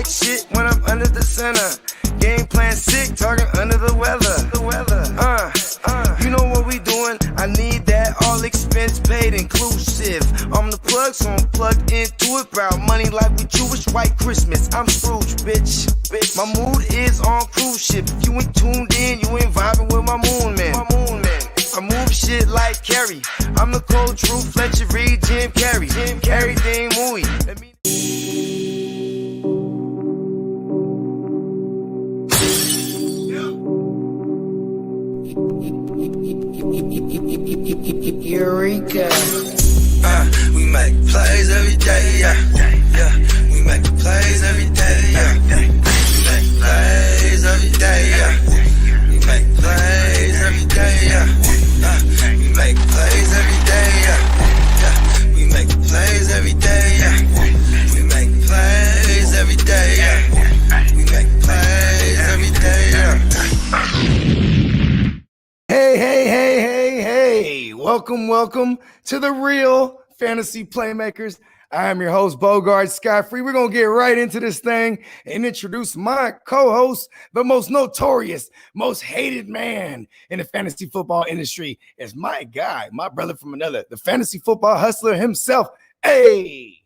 like shit when I'm under the center. Game plan sick, target under the weather. You know what we doing? I need that all expense paid inclusive. I'm the plug, so I'm plugged into it. Brown money like with Jewish white Christmas. I'm Scrooge, bitch. My mood is on cruise ship. If you ain't tuned in, you ain't vibing with my moon man. I move shit like Kerry. I'm the cold truth, Fletcher Reed, Jim Carrey. Everything movie. Eureka. We make plays every day, yeah. We make plays every day, yeah. We make plays every day, yeah. We make plays every day, yeah. We make plays every day, yeah. We make plays every day, yeah. We make plays every day, yeah. We make plays every day, yeah. Hey. Welcome to the real Fantasy Playmakers. I am your host, Bogard Scott. We're going to get right into this thing and introduce my co-host, the most notorious, most hated man in the fantasy football industry. Is my guy, my brother from another, the fantasy football hustler himself. Hey!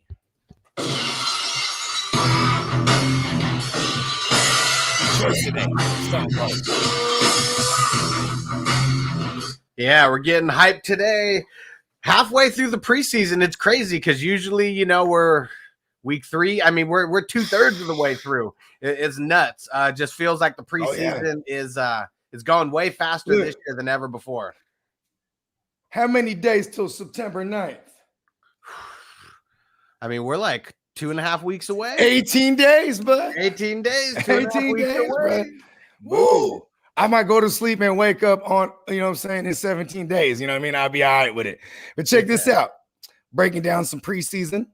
Yeah, we're getting hyped today. Halfway through the preseason, it's crazy because usually, we're week 3. I mean, we're 2/3 of the way through. It's nuts. Just feels like the preseason is going way faster this year than ever before. How many days till September 9th? I mean, we're like 2.5 weeks away. 18 days, bud. 18 days. 18 days, bro. Woo. I might go to sleep and wake up on, in 17 days. I'll be all right with it. But check this out. Breaking down some preseason,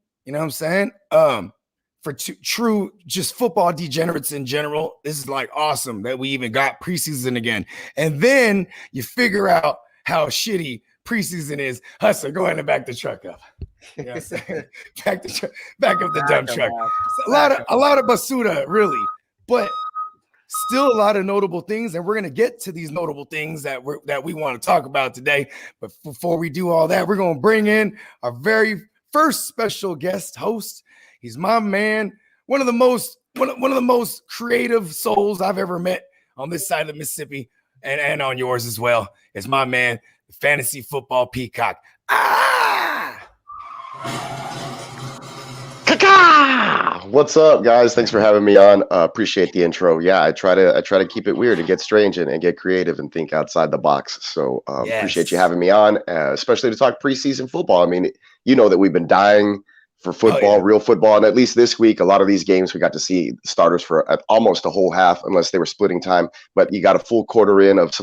for true just football degenerates in general. This is like awesome that we even got preseason again. And then you figure out how shitty preseason is. Hustler, go ahead and back the truck up. You know what I'm saying? Back up the dump truck. A lot of basura, really. But still a lot of notable things, and we're going to get to these notable things that we want to talk about today. But before we do all that, we're going to bring in our very first special guest host. He's my man, one of the most creative souls I've ever met on this side of the Mississippi, and on yours as well. It's my man, the Fantasy Football Peacock. What's up, guys? Thanks for having me on. Appreciate the intro. Yeah, I try to keep it weird and get strange and get creative and think outside the box. So Appreciate you having me on, especially to talk preseason football. I mean, that we've been dying for football, real football, and at least this week, a lot of these games we got to see starters for almost a whole half, unless they were splitting time. But you got a full quarter in of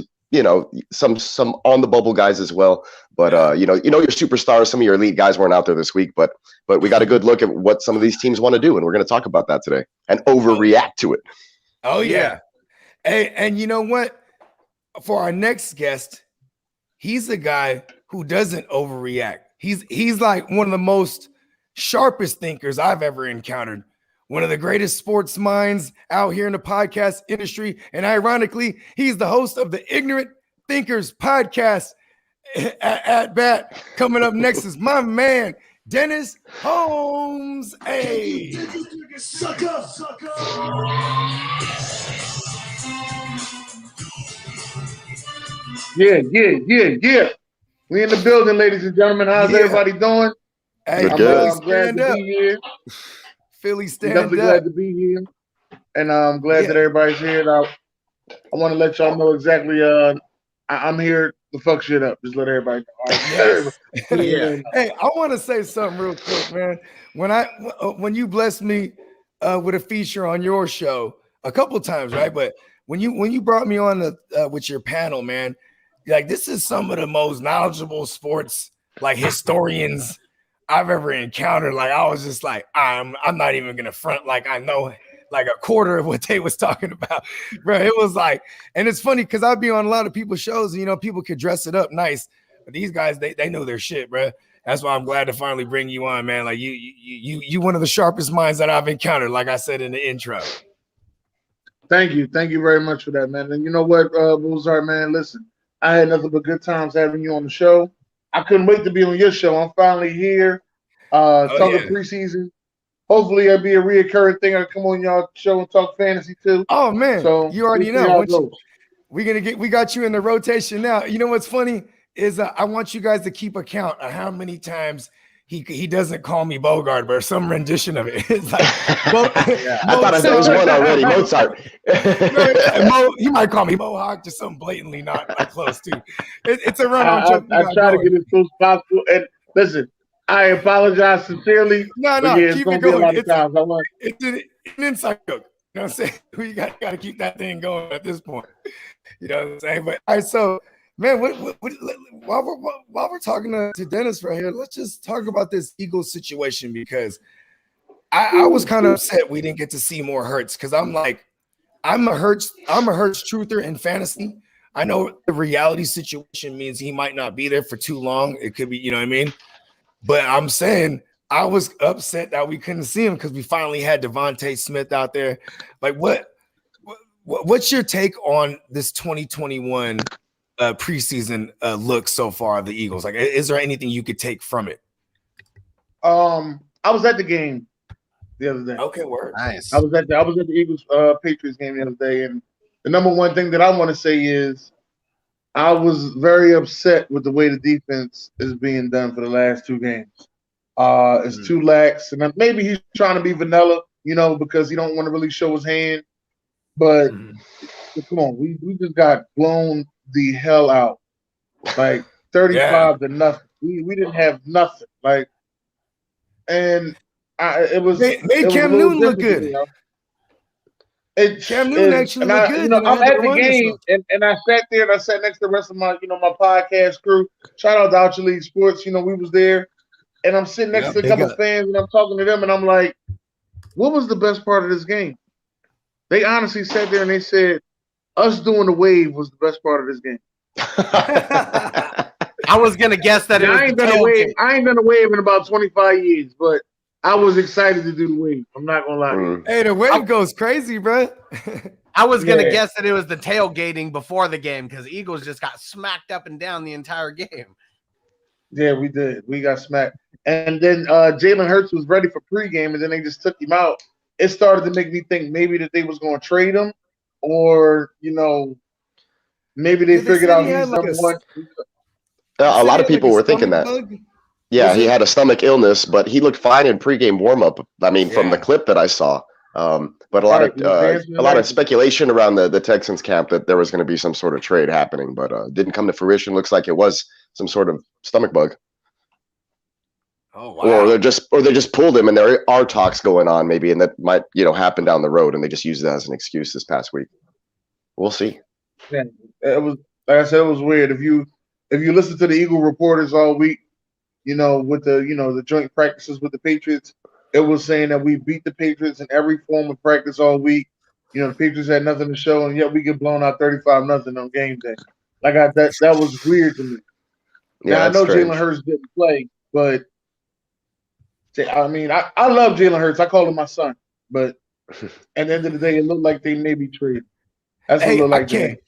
some on the bubble guys as well. But your superstars, some of your elite guys weren't out there this week, but we got a good look at what some of these teams want to do, and we're going to talk about that today and overreact to it. Oh yeah. Hey, and you know what? For our next guest, he's a guy who doesn't overreact. He's like one of the most sharpest thinkers I've ever encountered. One of the greatest sports minds out here in the podcast industry. And ironically, he's the host of the Ignorant Thinkers podcast at bat. Coming up next is my man, Dennis Holmes. Hey. Sucker. Yeah. We in the building, ladies and gentlemen. How's everybody doing? Hey, I'm glad to be here. Philly, stand definitely up. Glad to be here, and I'm glad that everybody's here. I want to let y'all know exactly. I'm here to fuck shit up. Just let everybody know. Yes. Hey, I want to say something real quick, man. When you blessed me with a feature on your show a couple of times, right? But when you brought me on with your panel, man, like this is some of the most knowledgeable sports historians I've ever encountered. Like I was just like, I'm not even gonna front like I know like a quarter of what they was talking about, bro. It was like, and it's funny because I'd be on a lot of people's shows, and people could dress it up nice, but these guys they know their shit, bro. That's why I'm glad to finally bring you on, man. Like you one of the sharpest minds that I've encountered, like I said in the intro. Thank you very much for that, man. And you know what, Bogard, man, listen, I had nothing but good times having you on the show. I couldn't wait to be on your show. I'm finally here, talking preseason. Hopefully it'll be a reoccurring thing. I come on y'all show and talk fantasy too. Oh man, so you already know. We got you in the rotation now. You know what's funny is I want you guys to keep account of how many times he doesn't call me Bogard, but some rendition of it. It's like, I thought there was one already. Mozart. He might call me Mohawk, just something blatantly not close to. It's a run-on joke. I try to get as close as possible. And listen, I apologize sincerely. No, keep it going. It's an inside joke. You know what I'm saying? We got to keep that thing going at this point. You know what I'm saying? But all right, so man, while we're talking to Dennis right here, let's just talk about this Eagles situation, because I was kind of upset we didn't get to see more Hurts, because I'm a Hurts truther in fantasy. I know the reality situation means he might not be there for too long. It could be, you know what I mean? But I'm saying I was upset that we couldn't see him because we finally had Devontae Smith out there. Like, what's your take on this 2021 preseason look so far of the Eagles? Like, is there anything you could take from it? I was at the game the other day. Okay, word. Nice. I was at the Eagles Patriots game the other day, and the number one thing that I want to say is I was very upset with the way the defense is being done for the last two games. It's too lax, and maybe he's trying to be vanilla, because he don't want to really show his hand. But come on, we just got blown the hell out, like 35 to nothing. We didn't have nothing, like, and it was made Cam Newton look good. Cam Newton actually looked good. I'm at the game, and I sat there and I sat next to the rest of my, my podcast crew. Shout out to Archer League Sports. We was there, and I'm sitting next to a couple of fans, and I'm talking to them, and I'm like, "What was the best part of this game?" They honestly sat there and they said, "Us doing the wave was the best part of this game." I was gonna guess that I ain't done a wave. I ain't done a wave in about 25 years, but I was excited to do the wave. I'm not gonna lie. Hey, the wave goes crazy, bro. I was gonna guess that it was the tailgating before the game, because Eagles just got smacked up and down the entire game. Yeah, we did. We got smacked. And then Jalen Hurts was ready for pregame, and then they just took him out. It started to make me think maybe that they was going to trade him, or maybe they figured out he's number one. A lot of people were thinking that. Yeah, he had a stomach illness, but he looked fine in pregame warmup. I mean, from the clip that I saw. But a lot of speculation around the Texans camp that there was going to be some sort of trade happening, but didn't come to fruition. Looks like it was some sort of stomach bug. Oh wow! Or they just pulled him, and there are talks going on, maybe, and that might happen down the road, and they just used it as an excuse this past week. We'll see. Yeah, it was, like I said, it was weird. If you listen to the Eagle reporters all week, with the joint practices with the Patriots, it was saying that we beat the Patriots in every form of practice all week. The Patriots had nothing to show, and yet we get blown out 35-0 on game day. Like that was weird to me. Yeah, now I know Jalen Hurts didn't play, but I mean, I love Jalen Hurts. I call him my son, but at the end of the day, it looked like they may be traded. That's what it looked like.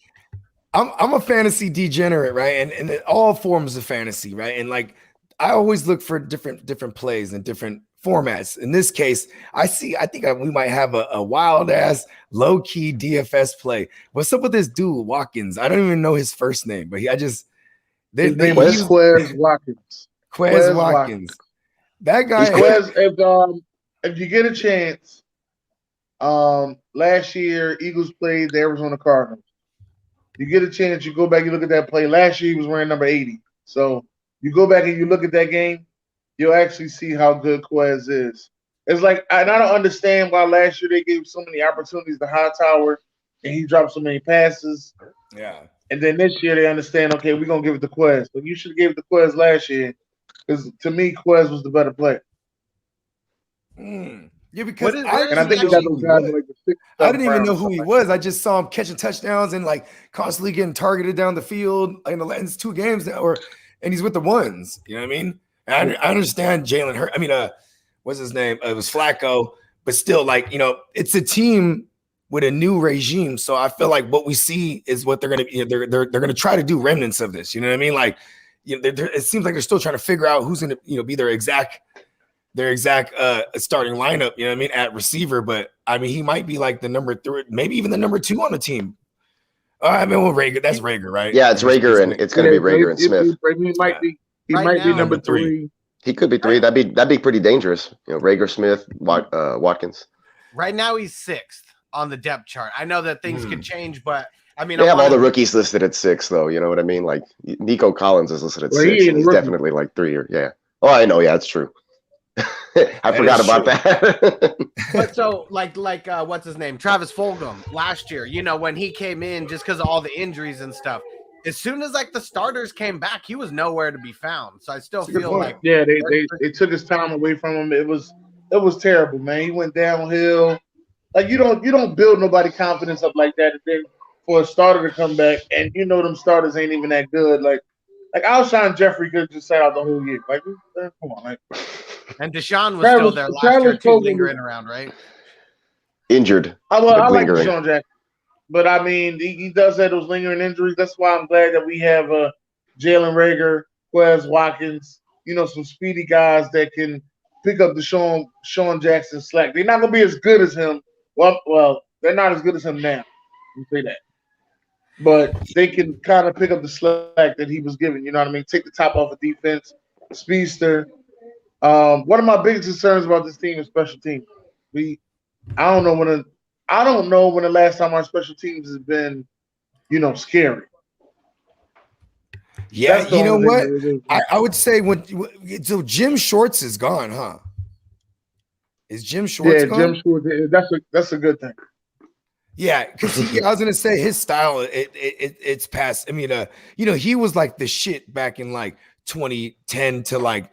I'm a fantasy degenerate, right? And all forms of fantasy, right? And like I always look for different plays and different formats. In this case, I think we might have a wild ass low key DFS play. What's up with this dude Watkins? I don't even know his first name, but his name is Quez Watkins. Quez Watkins. That guy. If you get a chance, last year Eagles played the Arizona Cardinals. You get a chance, you go back, you look at that play. Last year he was wearing number 80. So you go back and you look at that game, you'll actually see how good Quez is. It's like, and I don't understand why last year they gave so many opportunities to Hightower and he dropped so many passes. Yeah. And then this year they understand, okay, we're gonna give it to Quez. But you should have gave it to Quez last year. Because to me, Quez was the better player. Yeah, because I think he got those guys like the 6th. I didn't even know who he was. I just saw him catching touchdowns and like constantly getting targeted down the field in the last 2 games, and he's with the ones. You know what I mean? I understand Jalen Hurts. I mean, what's his name? It was Flacco, but still, like, it's a team with a new regime. So I feel like what we see is what they're gonna, they're gonna try to do remnants of this. You know what I mean? Like, it seems like they're still trying to figure out who's gonna, be their exact starting lineup. You know what I mean? At receiver, but I mean, he might be like the number 3, maybe even the number 2 on the team. I mean, Rager, that's Rager, right? Yeah, it's Rager, and it's going to be Rager and Smith. He might be number 3. He could be 3. That'd be pretty dangerous. Rager, Smith, Watkins. Right now, he's 6th on the depth chart. I know that things can change, but I mean, they have all the rookies listed at 6, though. You know what I mean? Like Nico Collins is listed at 6, and he's definitely like 3 or yeah. Oh, I know. Yeah, it's true. I forgot about that. But so, like, what's his name? Travis Fulgam last year, when he came in just because of all the injuries and stuff. As soon as like the starters came back, he was nowhere to be found. So I still feel like they took his time away from him. It was terrible, man. He went downhill. Like you don't build nobody confidence up like that, and then for a starter to come back, and them starters ain't even that good. Like Alshon Jeffrey could have just sat out the whole year. Like, come on, like. And Deshaun was still there last year too, lingering around, right? Injured. I like Deshaun Jackson, but I mean, he does have those lingering injuries. That's why I'm glad that we have Jalen Rager, Quez Watkins, some speedy guys that can pick up the Deshaun Jackson slack. They're not gonna be as good as him. Well, they're not as good as him now. You say that. But they can kind of pick up the slack that he was given. You know what I mean? Take the top off of defense. Speedster. One of my biggest concerns about this team is special teams. I don't know when the last time our special teams has been, scary. Yeah, you know what? I would say so Jim Shorts is gone, huh? Is Jim Shorts gone? Jim Shorts. That's a good thing. Yeah, because I was gonna say his style, it's past. I mean, he was like the shit back in like 2010 to like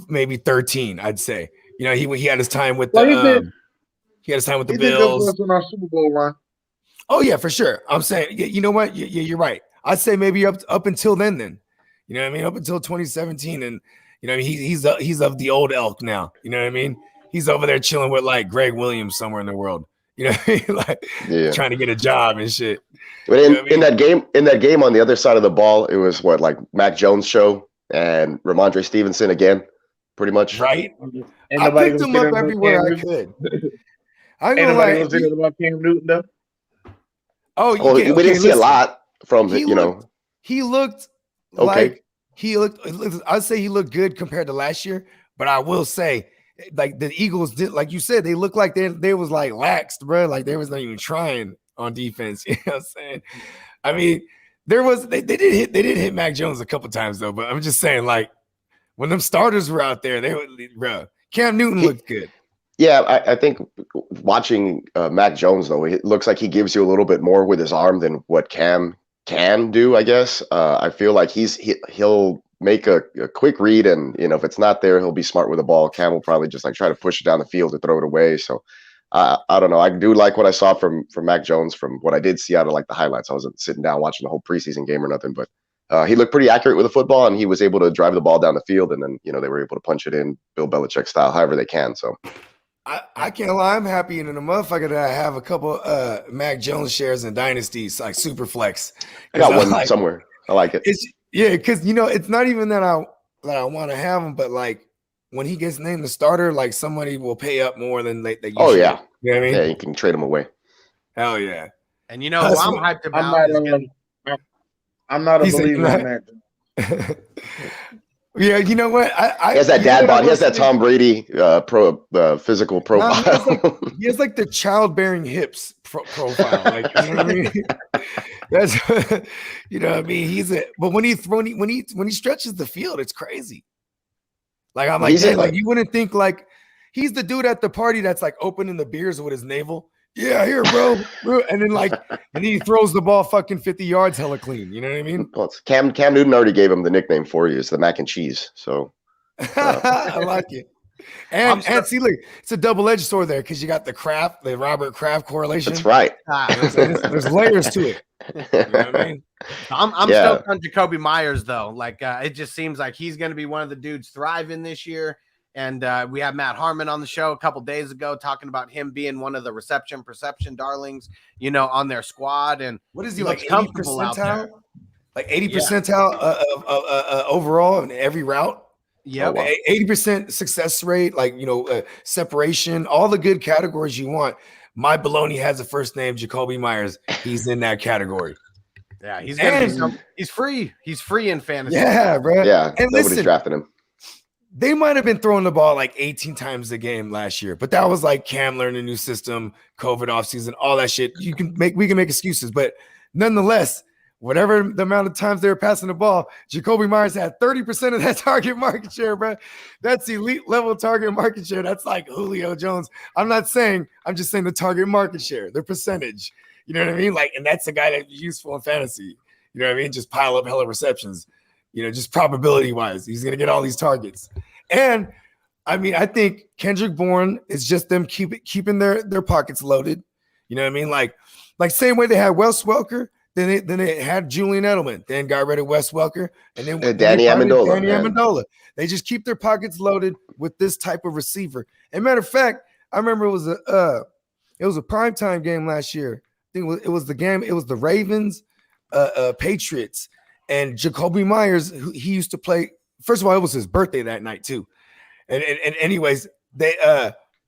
maybe 13, I'd say. He had his time with the Bills. In our Super Bowl run. Oh yeah, for sure. I'm saying, you know what? You're right. I'd say maybe up until then. You know what I mean? Up until 2017, and he's of the old elk now. You know what I mean? He's over there chilling with like Greg Williams somewhere in the world. You know what I mean? Like trying to get a job and shit. But in that game on the other side of the ball, it was like Mac Jones show and Ramondre Stevenson again, pretty much. Right. I picked him up everywhere I could. I'm gonna lie. About Cam Newton though. Oh, we didn't see a lot from he looked like I'd say he looked good compared to last year, but I will say, like the Eagles did, like you said, they looked like they was like laxed, bro. Like they was not even trying on defense. You know what I'm saying? I mean, they did hit Mac Jones a couple times though, but I'm just saying, like when them starters were out there, Cam Newton looked good. Yeah, I think watching Mac Jones though, it looks like he gives you a little bit more with his arm than what Cam can do. I guess I feel like he'll make a quick read, and if it's not there, he'll be smart with the ball. Cam will probably just like try to push it down the field to throw it away. So I don't know. I do like what I saw from Mac Jones from what I did see out of like the highlights. I wasn't sitting down watching the whole preseason game or nothing, but he looked pretty accurate with the football, and he was able to drive the ball down the field, and then they were able to punch it in Bill Belichick style, however they can. So. I can't lie. I'm happy in a motherfucker that I have a couple Mac Jones shares in dynasties, like super flex. I got one somewhere. I like it. Because it's not even that I want to have him, but like when he gets named the starter, like somebody will pay up more than they usually. Oh yeah, you know what I mean? Yeah, you can trade him away. Hell yeah. And who I'm hyped about I'm not a believer in that. Yeah, you know what? He has that dad bod. He has that Tom Brady physical profile. He has like the childbearing hips profile. Like, you know what I mean? That's what I mean. But when he stretches the field, it's crazy. Like I'm like, you wouldn't think like he's the dude at the party that's like opening the beers with his navel. Yeah, here, bro. And then he throws the ball fucking 50 yards hella clean. You know what I mean? Well, Cam Newton already gave him the nickname for you. It's the mac and cheese. So I like it. And see, look, it's a double-edged sword there because you got the Robert Kraft correlation. That's right. There's layers to it. You know what I mean? I'm stoked on Jacoby Myers though. Like it just seems like he's going to be one of the dudes thriving this year. And we had Matt Harmon on the show a couple days ago talking about him being one of the perception darlings, on their squad. And what is he like? 80 percentile? Like 80 percentile overall in every route. Yeah, 80% success rate, like separation, all the good categories you want. My baloney has a first name, Jacoby Myers. He's in that category. Yeah, he's free. He's free in fantasy. Yeah, bro. Yeah, and nobody's drafting him. They might have been throwing the ball like 18 times a game last year, but that was like Cam learning a new system, COVID offseason, all that shit. We can make excuses, but nonetheless, whatever the amount of times they were passing the ball, Jacoby Myers had 30% of that target market share, bro. That's elite level target market share. That's like Julio Jones. I'm just saying the target market share, the percentage. You know what I mean? Like, and that's the guy that's useful in fantasy. You know what I mean? Just pile up hella receptions. Just probability wise, he's gonna get all these targets. And I mean, I think Kendrick Bourne is just them keeping their pockets loaded. You know what I mean? Like same way they had Wes Welker, then they had Julian Edelman, then got rid of Wes Welker, and then Danny Amendola. They just keep their pockets loaded with this type of receiver. And matter of fact, I remember it was a primetime game last year. I think it was the game. It was the Ravens, Patriots. And Jacoby Myers, he used to play. First of all, it was his birthday that night too. And anyways, they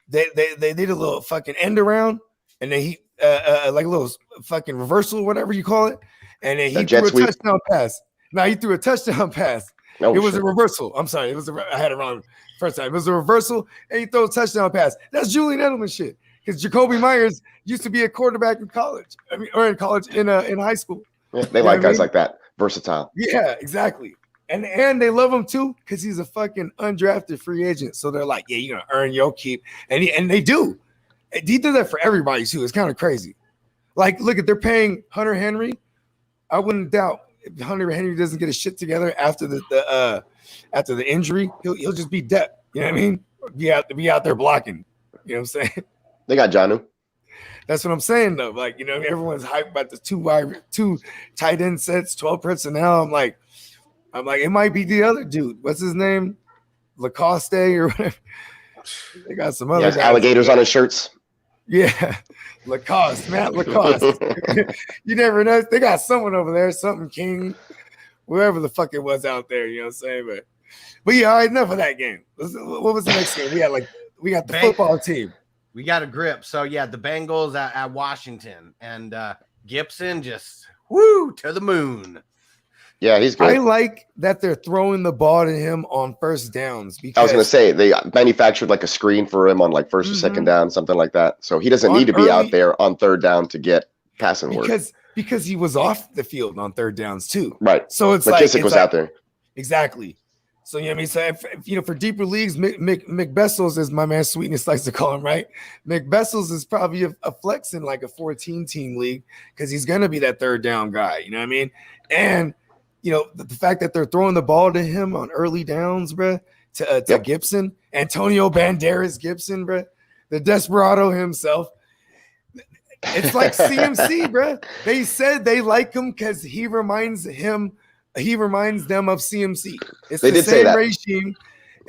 did a little fucking end around, and then he like a little fucking reversal, whatever you call it. And then he threw a touchdown pass. Now he threw a touchdown pass. It was a reversal. I'm sorry, I had it wrong first time. It was a reversal, and he throws a touchdown pass. That's Julian Edelman shit. Because Jacoby Myers used to be a quarterback in college. Or in college in high school. Yeah, they like guys like that. Versatile. Yeah, exactly. And they love him too because he's a fucking undrafted free agent. So they're like, yeah, you're gonna earn your keep. And they do. He did that for everybody too. It's kind of crazy. Like, look, if they're paying Hunter Henry, I wouldn't doubt if Hunter Henry doesn't get his shit together after the injury, he'll just be depth. You know what I mean? Be out there blocking. You know what I'm saying? They got Jonnu. That's what I'm saying, though. Like, everyone's hyped about the two tight end sets, 12 personnel. I'm like, it might be the other dude. What's his name? Lacoste or whatever. They got some other guys. Alligators on his shirts. Yeah, Lacoste, Matt Lacoste. You never know. They got someone over there, something King, whoever the fuck it was out there. You know what I'm saying? But yeah, all right, enough of that game. What was the next game? We got the football team. We got a grip. So, yeah, the Bengals at Washington. And Gibson just, to the moon. Yeah, he's good. I like that they're throwing the ball to him on first downs. Because I was going to say, they manufactured like a screen for him on like first or second down, something like that. So he doesn't need to be out there on third down to get passing work. Because he was off the field on third downs too. Right. So it's McKissick was out there. Exactly. So, you know what I mean? So, if, for deeper leagues, McBessels, as my man Sweetness likes to call him, right? McBessels is probably a flex in like a 14-team league because he's going to be that third down guy. You know what I mean? And, the fact that they're throwing the ball to him on early downs, bro, to Gibson, Antonio Banderas Gibson, bro, the desperado himself. It's like CMC, bro. They said they like him because he reminds them of CMC. It's they the did same say that. regime.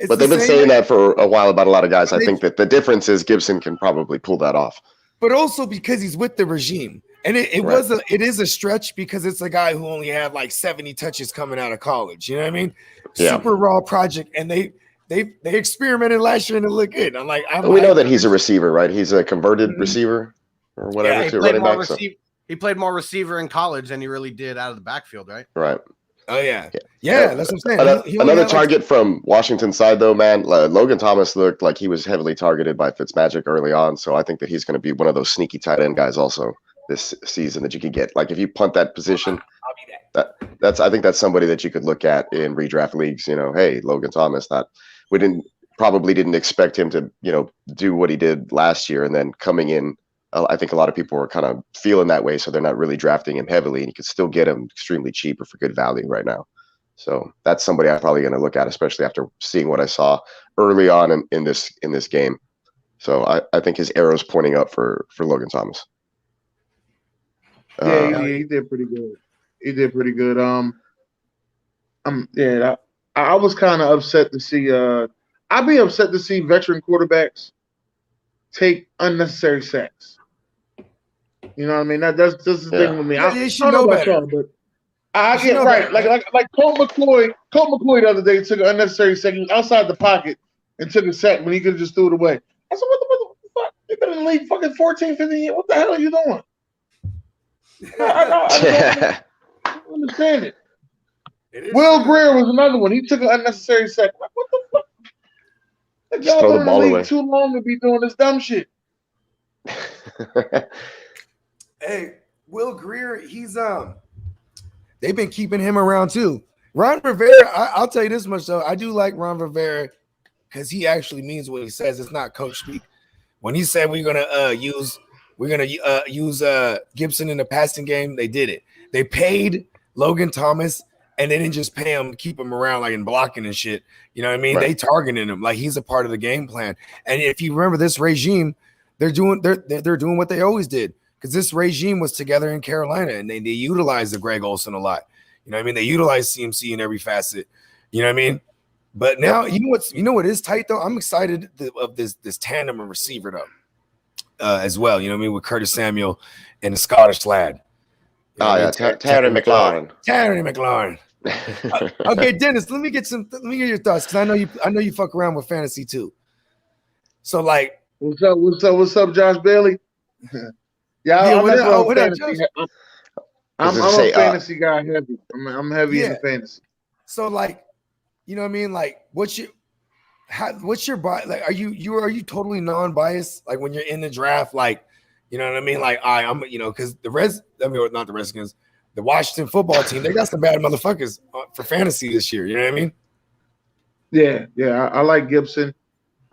But they've been saying that for a while about a lot of guys. I think that the difference is Gibson can probably pull that off. But also because he's with the regime. And it is a stretch because it's a guy who only had like 70 touches coming out of college. You know what I mean? Yeah. Super raw project. And they experimented last year and it looked good. We know that he's a receiver, right? He's a converted receiver or whatever. Yeah, to running back. He played more receiver in college than he really did out of the backfield, right? Right. Oh, yeah. Yeah, that's what I'm saying. Another target from Washington side, though, man, Logan Thomas looked like he was heavily targeted by Fitzmagic early on. So I think that he's going to be one of those sneaky tight end guys also this season that you could get. Like if you punt that position, I think that's somebody that you could look at in redraft leagues. Hey, Logan Thomas, we probably didn't expect him to, do what he did last year. And then coming in, I think a lot of people are kind of feeling that way. So they're not really drafting him heavily and you could still get him extremely cheap or for good value right now. So that's somebody I'm probably going to look at, especially after seeing what I saw early on in this game. So I think his arrow's pointing up for Logan Thomas. He did pretty good. He did pretty good. I was kind of upset to see. I'd be upset to see veteran quarterbacks take unnecessary sacks. You know what I mean? That's the thing with me. I don't know about y'all, but I get right. Like Colt McCoy. Colt McCoy the other day took an unnecessary sack. He was outside the pocket and took a sack when he could have just threw it away. I said, what the fuck? You've been in the league fucking 14, 15 years. What the hell are you doing? I don't understand it. Will Greer was another one. He took an unnecessary sack. Like, what the fuck? Like, y'all been in the league too long to be doing this dumb shit. Hey, Will Greer, he's they've been keeping him around too. Ron Rivera, I'll tell you this much though. I do like Ron Rivera because he actually means what he says. It's not coach speak. When he said we're gonna use Gibson in the passing game, they did it. They paid Logan Thomas, and they didn't just pay him to keep him around like in blocking and shit. You know what I mean? Right. They targeted him like he's a part of the game plan. And if you remember this regime, they're doing what they always did. Because this regime was together in Carolina, and they utilized the Greg Olsen a lot. You know what I mean? They utilized CMC in every facet. You know what I mean? But now, you know what is tight though? I'm excited of this tandem of receiver though, as well. You know what I mean? With Curtis Samuel and the Scottish lad. Terry McLaurin. Terry McLaurin. Okay, Dennis, let me get your thoughts because I know you fuck around with fantasy too. So like, what's up, Josh Bailey? I'm a fantasy guy heavy. I'm heavy in fantasy. So like, you know what I mean? Like, what's your bias? Like, are you totally non-biased? Like when you're in the draft, like, you know what I mean? Like I'm, because not the Redskins, the Washington football team, they got some bad motherfuckers for fantasy this year. You know what I mean? Yeah. I like Gibson.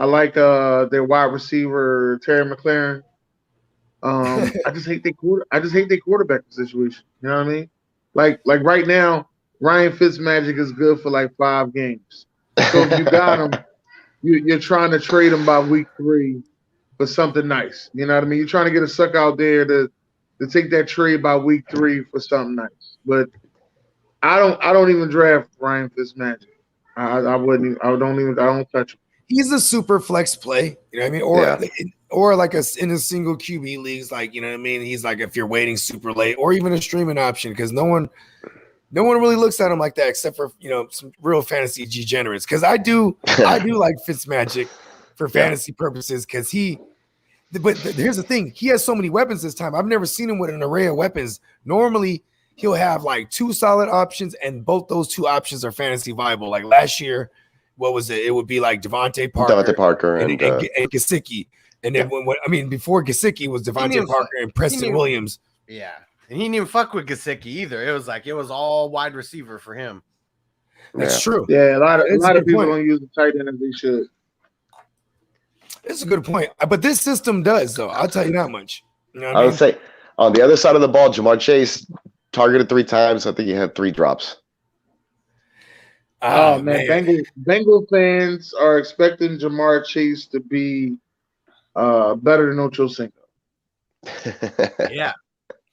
I like their wide receiver Terry McLaurin. I just hate their quarterback situation. You know what I mean? Like right now, Ryan Fitzmagic is good for like 5 games. So if you got him, you're trying to trade him by week 3 for something nice. You know what I mean? You're trying to get a sucker out there to take that trade by week 3 for something nice. But I don't even draft Ryan Fitzmagic. I don't touch him. He's a super flex play. You know what I mean? Or like in a single QB leagues, like, you know what I mean? He's like if you're waiting super late, or even a streaming option, because no one really looks at him like that except for some real fantasy degenerates. Because I do like Fitzmagic for fantasy purposes because but here's the thing, he has so many weapons this time. I've never seen him with an array of weapons. Normally he'll have like 2 solid options, and both those 2 options are fantasy viable. Like last year, what was it? It would be like Devontae Parker and Gesicki. And then before Gesicki was Devontae Parker and Preston Williams. Yeah. And he didn't even fuck with Gesicki either. It was all wide receiver for him. That's true. Yeah, a lot of people don't use the tight end as they should. It's a good point. But this system does, though. I'll tell you that much. You know what I would say on the other side of the ball, Jamar Chase targeted 3 times. I think he had 3 drops. Oh man. Bengal fans are expecting Jamar Chase to be better than Ocho Cinco. Yeah,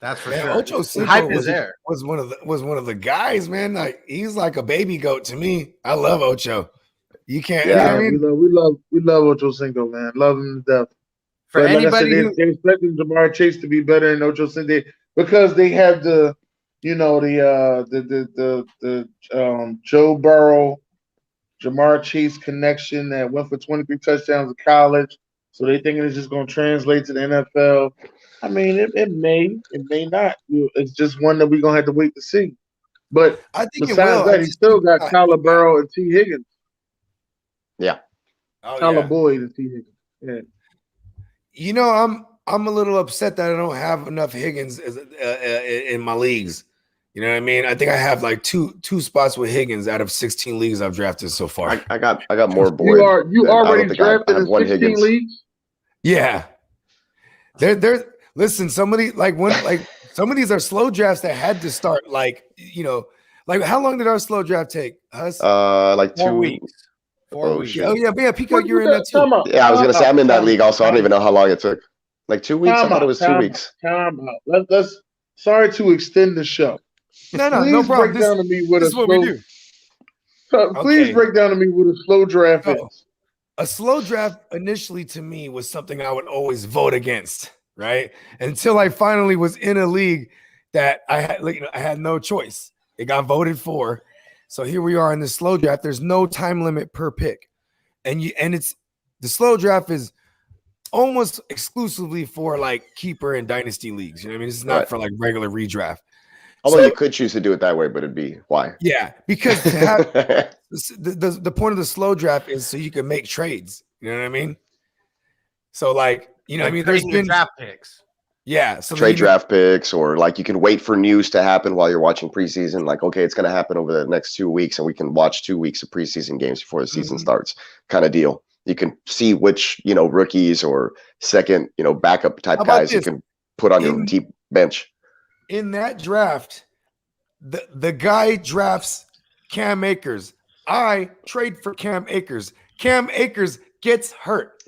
that's for sure. Ocho Cinco was one of the guys, man. Like he's like a baby goat to me. I love Ocho. You can't. Yeah, you know what I mean? we love Ocho Cinco, man. Love him to death. For anybody, they're expecting Jamar Chase to be better than Ocho Cinco because they have the Joe Burrow, Jamar Chase connection that went for 23 touchdowns in college. So they thinking it's just going to translate to the NFL. I mean, it may not. It's just one that we're going to have to wait to see. But I think besides that, he still got Kyler Burrow and T. Higgins. Yeah. Kyler Boyd and T. Higgins. Yeah. I'm a little upset that I don't have enough Higgins in my leagues. You know what I mean? I think I have like two spots with Higgins out of 16 leagues I've drafted so far. I got more Boyd. You already drafted in 16 Higgins. leagues? Yeah. Listen, some of these are slow drafts that had to start Like, how long did our slow draft take? Us? Like 4 2 weeks. 4 weeks. shit. Oh yeah, Peacock, you're in that too. Yeah, I was gonna say I'm in that league also. I don't even know how long it took. Like 2 weeks. I thought it was 2 weeks. Time out. Let's. Sorry to extend the show. No Please problem. break down to me what This is what we do. Please break down to me what a slow draft So, is. a slow draft initially to me was something I would always vote against, right? Until I finally was in a league that I had no choice. It got voted for. So here we are in the slow draft. There's no time limit per pick. And it's the slow draft is almost exclusively for like keeper and dynasty leagues. You know what I mean? This is not for like regular redraft. Although you could choose to do it that way, but it'd be why? Yeah, because to have the point of the slow draft is so you can make trades. You know what I mean? So like, you know, Like what I mean, there's been draft picks. Yeah, so trade draft picks, or like you can wait for news to happen while you're watching preseason. Like, okay, it's going to happen over the next 2 weeks, and we can watch 2 weeks of preseason games before the season starts, kind of deal. You can see which rookies or second backup type guys you can put on your deep bench. In that draft, the guy drafts Cam Akers. I trade for Cam Akers. Cam Akers gets hurt.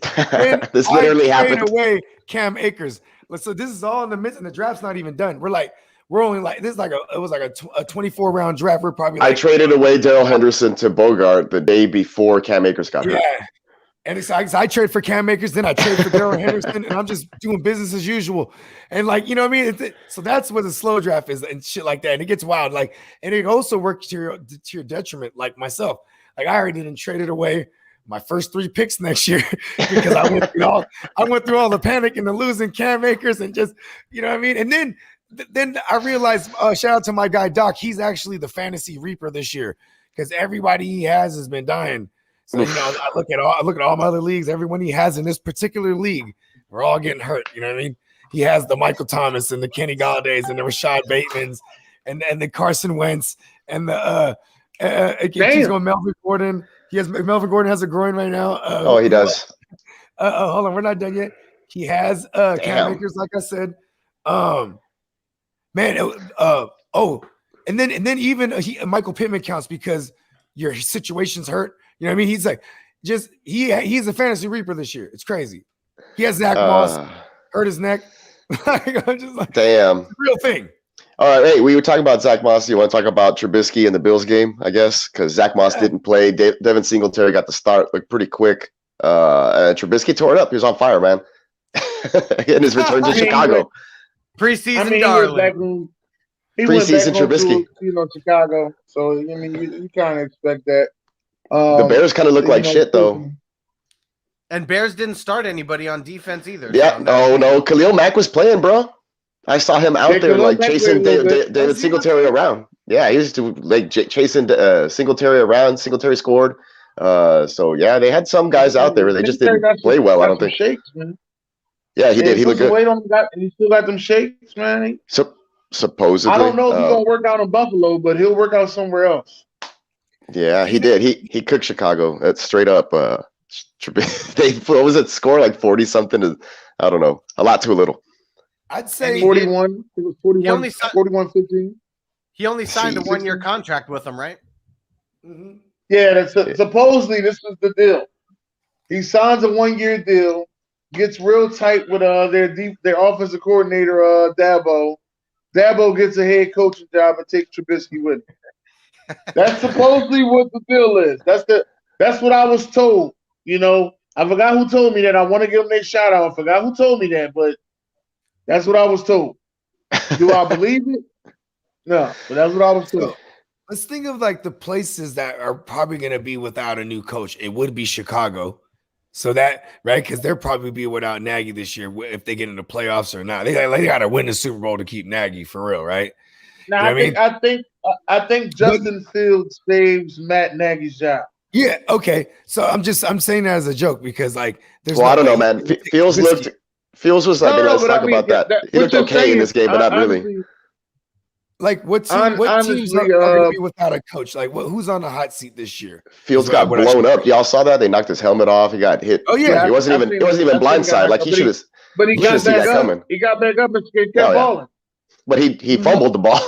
This literally happened. Away Cam Akers. So this is all in the midst, and the draft's not even done. We're only like this is like it was like a 24 round draft. We're probably I traded away Darrell Henderson to Bogard the day before Cam Akers got hurt. Yeah. And it's like I trade for Cam Akers, then I trade for Darrell Henderson, and I'm just doing business as usual. And like, you know what I mean? So that's what the slow draft is and shit like that. And it gets wild. Like, and it also works to your detriment, like myself. Like I already didn't trade it away my first 3 picks next year because I went through all the panic and the losing Cam Akers and just, you know what I mean? And then I realized, shout out to my guy Doc, he's actually the fantasy reaper this year because everybody he has been dying. So I look at all my other leagues, everyone he has in this particular league, we're all getting hurt. You know what I mean? He has the Michael Thomas and the Kenny Galladay's and the Rashad Batemans and the Carson Wentz and the he's going Melvin Gordon. Melvin Gordon has a groin right now. He does. Hold on, we're not done yet. He has Cam Akers, like I said. And then even Michael Pittman counts because your situation's hurt. You know what I mean? He's like he's a fantasy reaper this year. It's crazy. He has Zach Moss hurt his neck. I'm just like, damn, it's a real thing. All right, hey, we were talking about Zach Moss. You want to talk about Trubisky in the Bills game, I guess, because Zach Moss didn't play. Devin Singletary got the start, like pretty quick. And Trubisky tore it up. He was on fire, man. In his return to Chicago. Preseason darling. Preseason Trubisky. Chicago. So I mean, you kind of expect that. The Bears kind of look like shit, though. And Bears didn't start anybody on defense either. Yeah, so no. Khalil Mack was playing, bro. I saw him out there like chasing David Singletary around. Yeah, he used to like chasing Singletary around. Singletary scored. So yeah, they had some guys out there. They just didn't play well. I don't think. Shakes, man. Yeah, he did. He looked good. He still got them shakes, man. Supposedly, I don't know if he's gonna work out in Buffalo, but he'll work out somewhere else. Yeah, he did. He cooked Chicago. That's straight up. What was it? Score like 40 something. I don't know. A lot too little. I'd say 41. It was 41. 41-15. He only signed a 1-year contract with them, right? Mm-hmm. Yeah, supposedly this was the deal. He signs a 1-year deal, gets real tight with their offensive coordinator Dabo. Dabo gets a head coaching job and takes Trubisky with him. That's supposedly what the deal is. That's what I was told. I forgot who told me that. I want to give them their shout out. I forgot who told me that, but that's what I was told. Do I believe it? No, but that's what I was told. Let's think of like the places that are probably going to be without a new coach. It would be Chicago. So that, right? Because they'll probably be without Nagy this year if they get into playoffs or not. They got to win the Super Bowl to keep Nagy for real, right? Now, I think Justin Fields saves Matt Nagy's job. Yeah, okay. So I'm saying that as a joke because like there's I don't know, man. Fields was like, let's talk about that. He looked okay in this game, but not really. Like what teams are going to be without a coach? Like who's on the hot seat this year? Fields got blown up. Y'all saw that? They knocked his helmet off. He got hit. Oh yeah, it wasn't even blindside. Like he should have. But he got back up. He got back up and kept balling. But he fumbled the ball.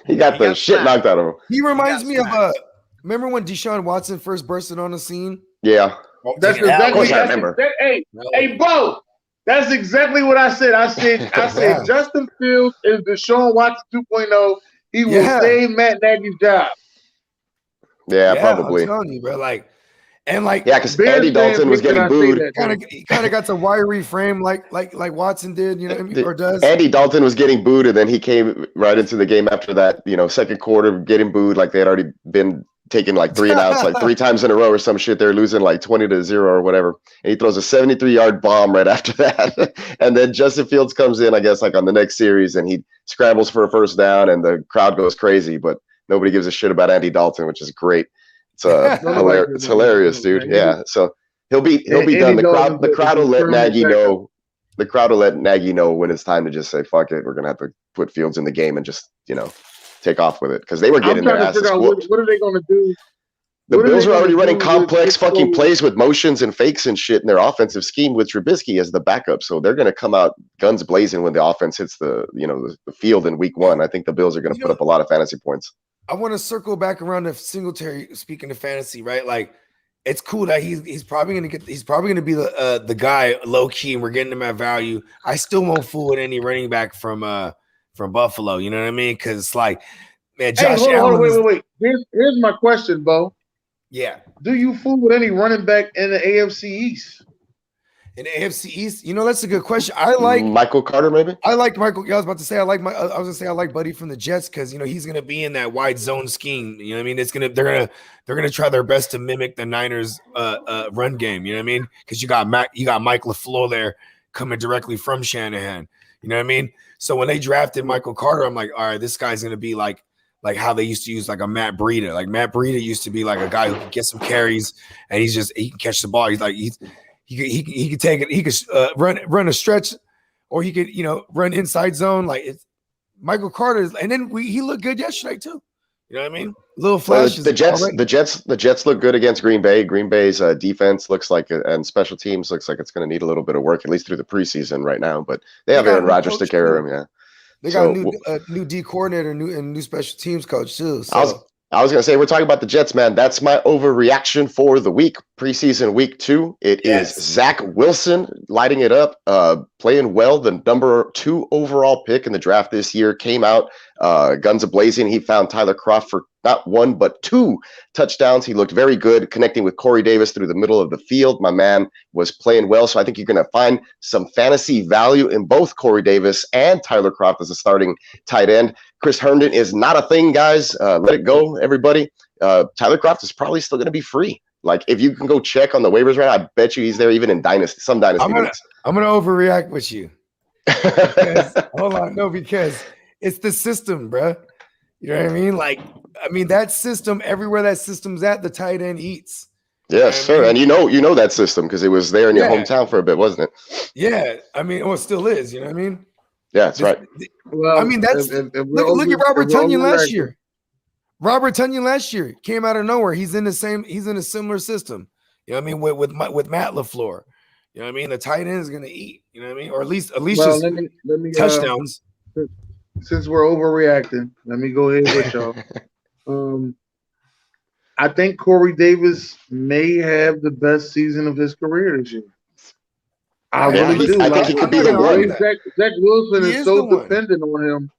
He got the shit knocked out of him. He reminds me of remember when Deshaun Watson first bursted on the scene? Yeah. That's exactly. I remember. Hey, Bo. That's exactly what I said. I said Justin Fields is Deshaun Watson 2.0. He will save Matt Nagy's job. Yeah, probably. I'm telling you, bro. Because Andy Dalton was getting booed. He kind of got the wiry frame like Watson did, you know what I mean? Or does. Andy Dalton was getting booed, and then he came right into the game after that, second quarter getting booed like they had already been taking like 3 and outs like 3 times in a row or some shit. They're losing like 20-0 or whatever. And he throws a 73-yard bomb right after that. And then Justin Fields comes in, I guess, like on the next series, and he scrambles for a first down, and the crowd goes crazy, but nobody gives a shit about Andy Dalton, which is great. It's it's hilarious, dude. Yeah. So he'll be done. The crowd will let Nagy know. The crowd will let Nagy know when it's time to just say, fuck it. We're gonna have to put Fields in the game and just, take off with it, because they were getting their asses whooped. What are they going to do? The Bills are already running complex fucking plays with motions and fakes and shit in their offensive scheme with Trubisky as the backup. So they're going to come out guns blazing when the offense hits the field in week 1. I think the Bills are going to put up a lot of fantasy points. I want to circle back around to Singletary. Speaking of fantasy, right? Like, it's cool that he's probably going to be the guy low key, and we're getting him at value. I still won't fool with any running back from Buffalo. You know what I mean? Because it's like, man, Josh Allen. Wait. Here's my question, Bo. Yeah. Do you fool with any running back in the AFC East? In the AFC East, that's a good question. I like Michael Carter, maybe. I like Michael. I was about to say I like Buddy from the Jets, because he's gonna be in that wide zone scheme. You know what I mean? They're gonna try their best to mimic the Niners run game. You know what I mean? Because you got Mike LaFleur there coming directly from Shanahan. You know what I mean? So when they drafted Michael Carter, I'm like, all right, this guy's gonna be like how they used to use like a Matt Breida. Like Matt Breida used to be like a guy who could get some carries, and he can catch the ball. He's like he could take it. He could run a stretch, or he could run inside zone. Like it's Michael Carter, and then he looked good yesterday too. You know what I mean? Little flashes. The Jets look good against Green Bay. Green Bay's defense looks like, and special teams looks like it's going to need a little bit of work, at least through the preseason right now. But they have Aaron Rodgers to carry him. Yeah, they got a new D coordinator, new special teams coach too. So. I was going to say, we're talking about the Jets, man. That's my overreaction for the week. Preseason week 2. It is Zach Wilson lighting it up, playing well. The number 2 overall pick in the draft this year came out guns a-blazing. He found Tyler Kroft for not 1, but 2 touchdowns. He looked very good, connecting with Corey Davis through the middle of the field. My man was playing well, so I think you're going to find some fantasy value in both Corey Davis and Tyler Kroft as a starting tight end. Chris Herndon is not a thing, guys. Let it go, everybody. Tyler Kroft is probably still going to be free. Like, if you can go check on the waivers right now, I bet you he's there even in some dynasty leagues. I'm gonna overreact with you. Because it's the system, bro. You know what I mean? Like, that system, everywhere that system's at, the tight end eats. Yes, sir. And you know that system because it was there in your hometown for a bit, wasn't it? Yeah. It still is. You know what I mean? Yeah, that's right. Well, that's look at Robert Tonyan last year. Robert Tonyan last year came out of nowhere. He's in a similar system. You know what I mean? With Matt LaFleur. You know what I mean? The tight end is going to eat. You know what I mean? Or at least let me touchdowns. Since we're overreacting, let me go ahead with y'all. I think Corey Davis may have the best season of his career this year. I really do. I think he could be the one. Zach Wilson is so dependent on him.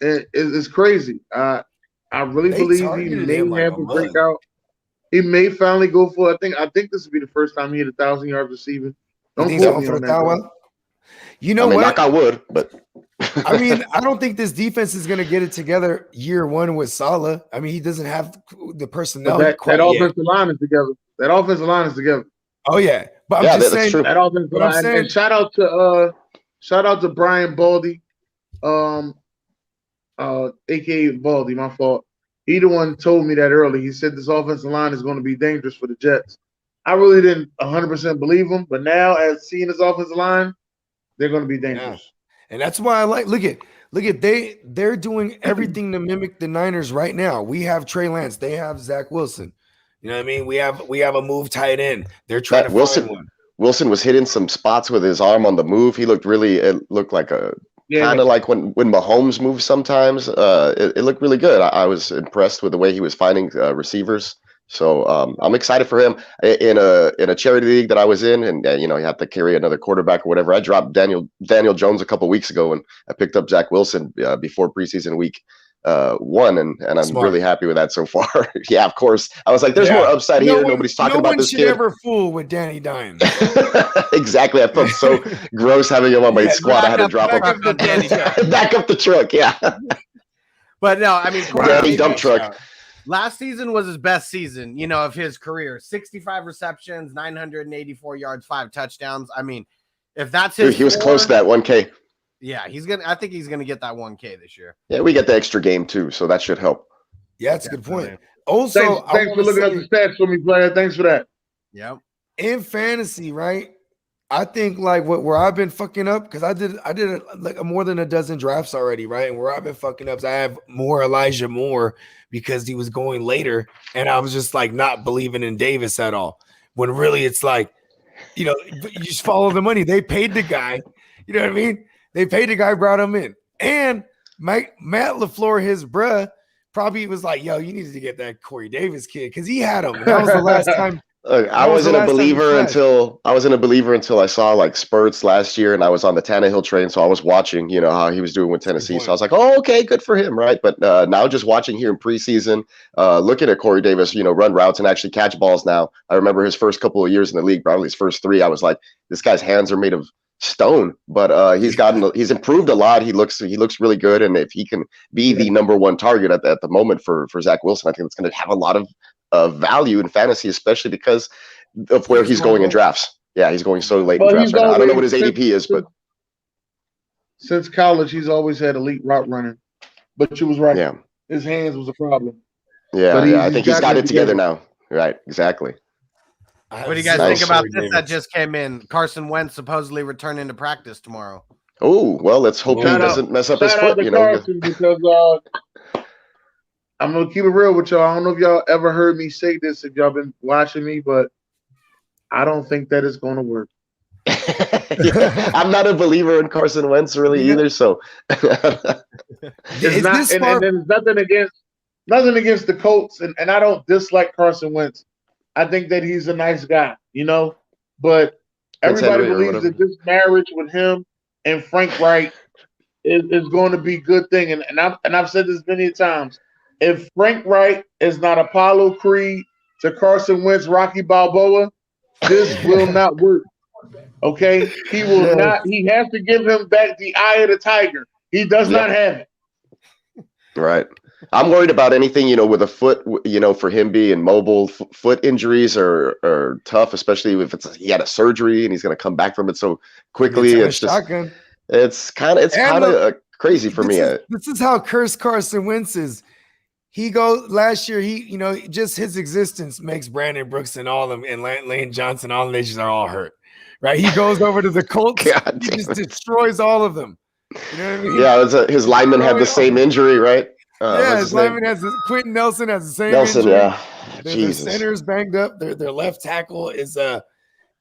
It's crazy. I really believe he may have a breakout. He may finally go for. I think this will be the first time he hit 1,000 yards receiving. Don't quote me on that. You know what? Knock on wood, but I don't think this defense is going to get it together year 1 with Saleh. He doesn't have the personnel. That offensive line is together. Oh yeah, but I'm just saying true. That offensive line. And shout out to Brian Baldy, aka Baldy. My fault. He the one told me that early. He said this offensive line is going to be dangerous for the Jets. I really didn't 100% believe him, but now as seeing this offensive line, they're going to be dangerous. Yeah. And that's why I like look at they're doing everything to mimic the Niners right now. We have Trey Lance, they have Zach Wilson. You know what I mean? We have a move tight end. They're trying to find one. Wilson was hitting some spots with his arm on the move. He looked like a kind of like when Mahomes moves sometimes. It looked really good. I was impressed with the way he was finding receivers. So I'm excited for him. In a charity league that I was in, and you know, you have to carry another quarterback or whatever. I dropped Daniel Jones a couple weeks ago, and I picked up Zach Wilson before preseason week 1, and I'm really happy with that so far. Yeah, of course. I was like, there's more upside here. Nobody's talking about this kid. No one should ever fool with Danny Dimes. Exactly. I felt so gross having him on my squad. I had to drop him. Back up the truck. Yeah. But no, I mean, Danny dump truck. Last season was his best season, you know, of his career. 65 receptions, 984 yards, 5 touchdowns. I mean, if that's his, he was close to that 1K. Yeah, I think he's gonna get that 1K this year. Yeah, we get the extra game too, so that should help. Yeah, that's a good point. Also, thanks for looking at the stats for me, player. Thanks for that. Yep. In fantasy, right? I think like where I've been fucking up, because I did like more than a dozen drafts already, right? And where I've been fucking up is I have more Elijah Moore because he was going later, and I was just like not believing in Davis at all. When really it's like, you know, you just follow the money. They paid the guy, you know what I mean? They paid the guy, brought him in. And Matt LaFleur, his bruh, probably was like, yo, you needed to get that Corey Davis kid because he had him. That was the last time. Look, I wasn't a believer until I saw like spurts last year, and I was on the Tannehill train, so I was watching, you know, how he was doing with Tennessee. So I was like, oh, okay, good for him, right? But now just watching here in preseason, looking at Corey Davis, you know, run routes and actually catch balls now. I remember his first couple of years in the league, probably his first 3. I was like, this guy's hands are made of stone, but he's improved a lot. He looks really good, and if he can be the number 1 target at the moment for Zach Wilson, I think it's going to have a lot of value in fantasy, especially because of where he's going in drafts. Yeah, he's going so late in drafts right now. I don't know what his ADP is, but since college, he's always had elite route running. But you was right. Yeah, his hands was a problem. Yeah, I think he's got it together now. Right, exactly. What do you guys think about this that just came in? Carson Wentz supposedly returning to practice tomorrow. Oh, well, let's hope he doesn't mess up his foot. You know, Carson, because I'm gonna keep it real with y'all. I don't know if y'all ever heard me say this if y'all been watching me, but I don't think that is going to work. Yeah, I'm not a believer in Carson Wentz really either. So it's not, and there's nothing against the Colts, and I don't dislike Carson Wentz. I think that he's a nice guy, you know, but everybody believes that this marriage with him and Frank Wright is going to be a good thing. And I've said this many times. If Frank Wright is not Apollo Creed to Carson Wentz, Rocky Balboa, this will not work. Okay? He will not. He has to give him back the eye of the tiger. He does not have it. Right. I'm worried about anything, you know, with a foot, you know, for him being mobile. Foot injuries are tough, especially if he had a surgery and he's going to come back from it so quickly. It's kind of crazy for me. This is how cursed Carson Wentz is. He goes last year. You know, just his existence makes Brandon Brooks and all of them and Lane Johnson, all the nations are all hurt. Right? He goes over to the Colts. He just destroys all of them. You know what I mean? Yeah, his lineman had the same injury, right? His lineman has Quentin Nelson has the same injury. Yeah. Jesus. The center is banged up. Their left tackle is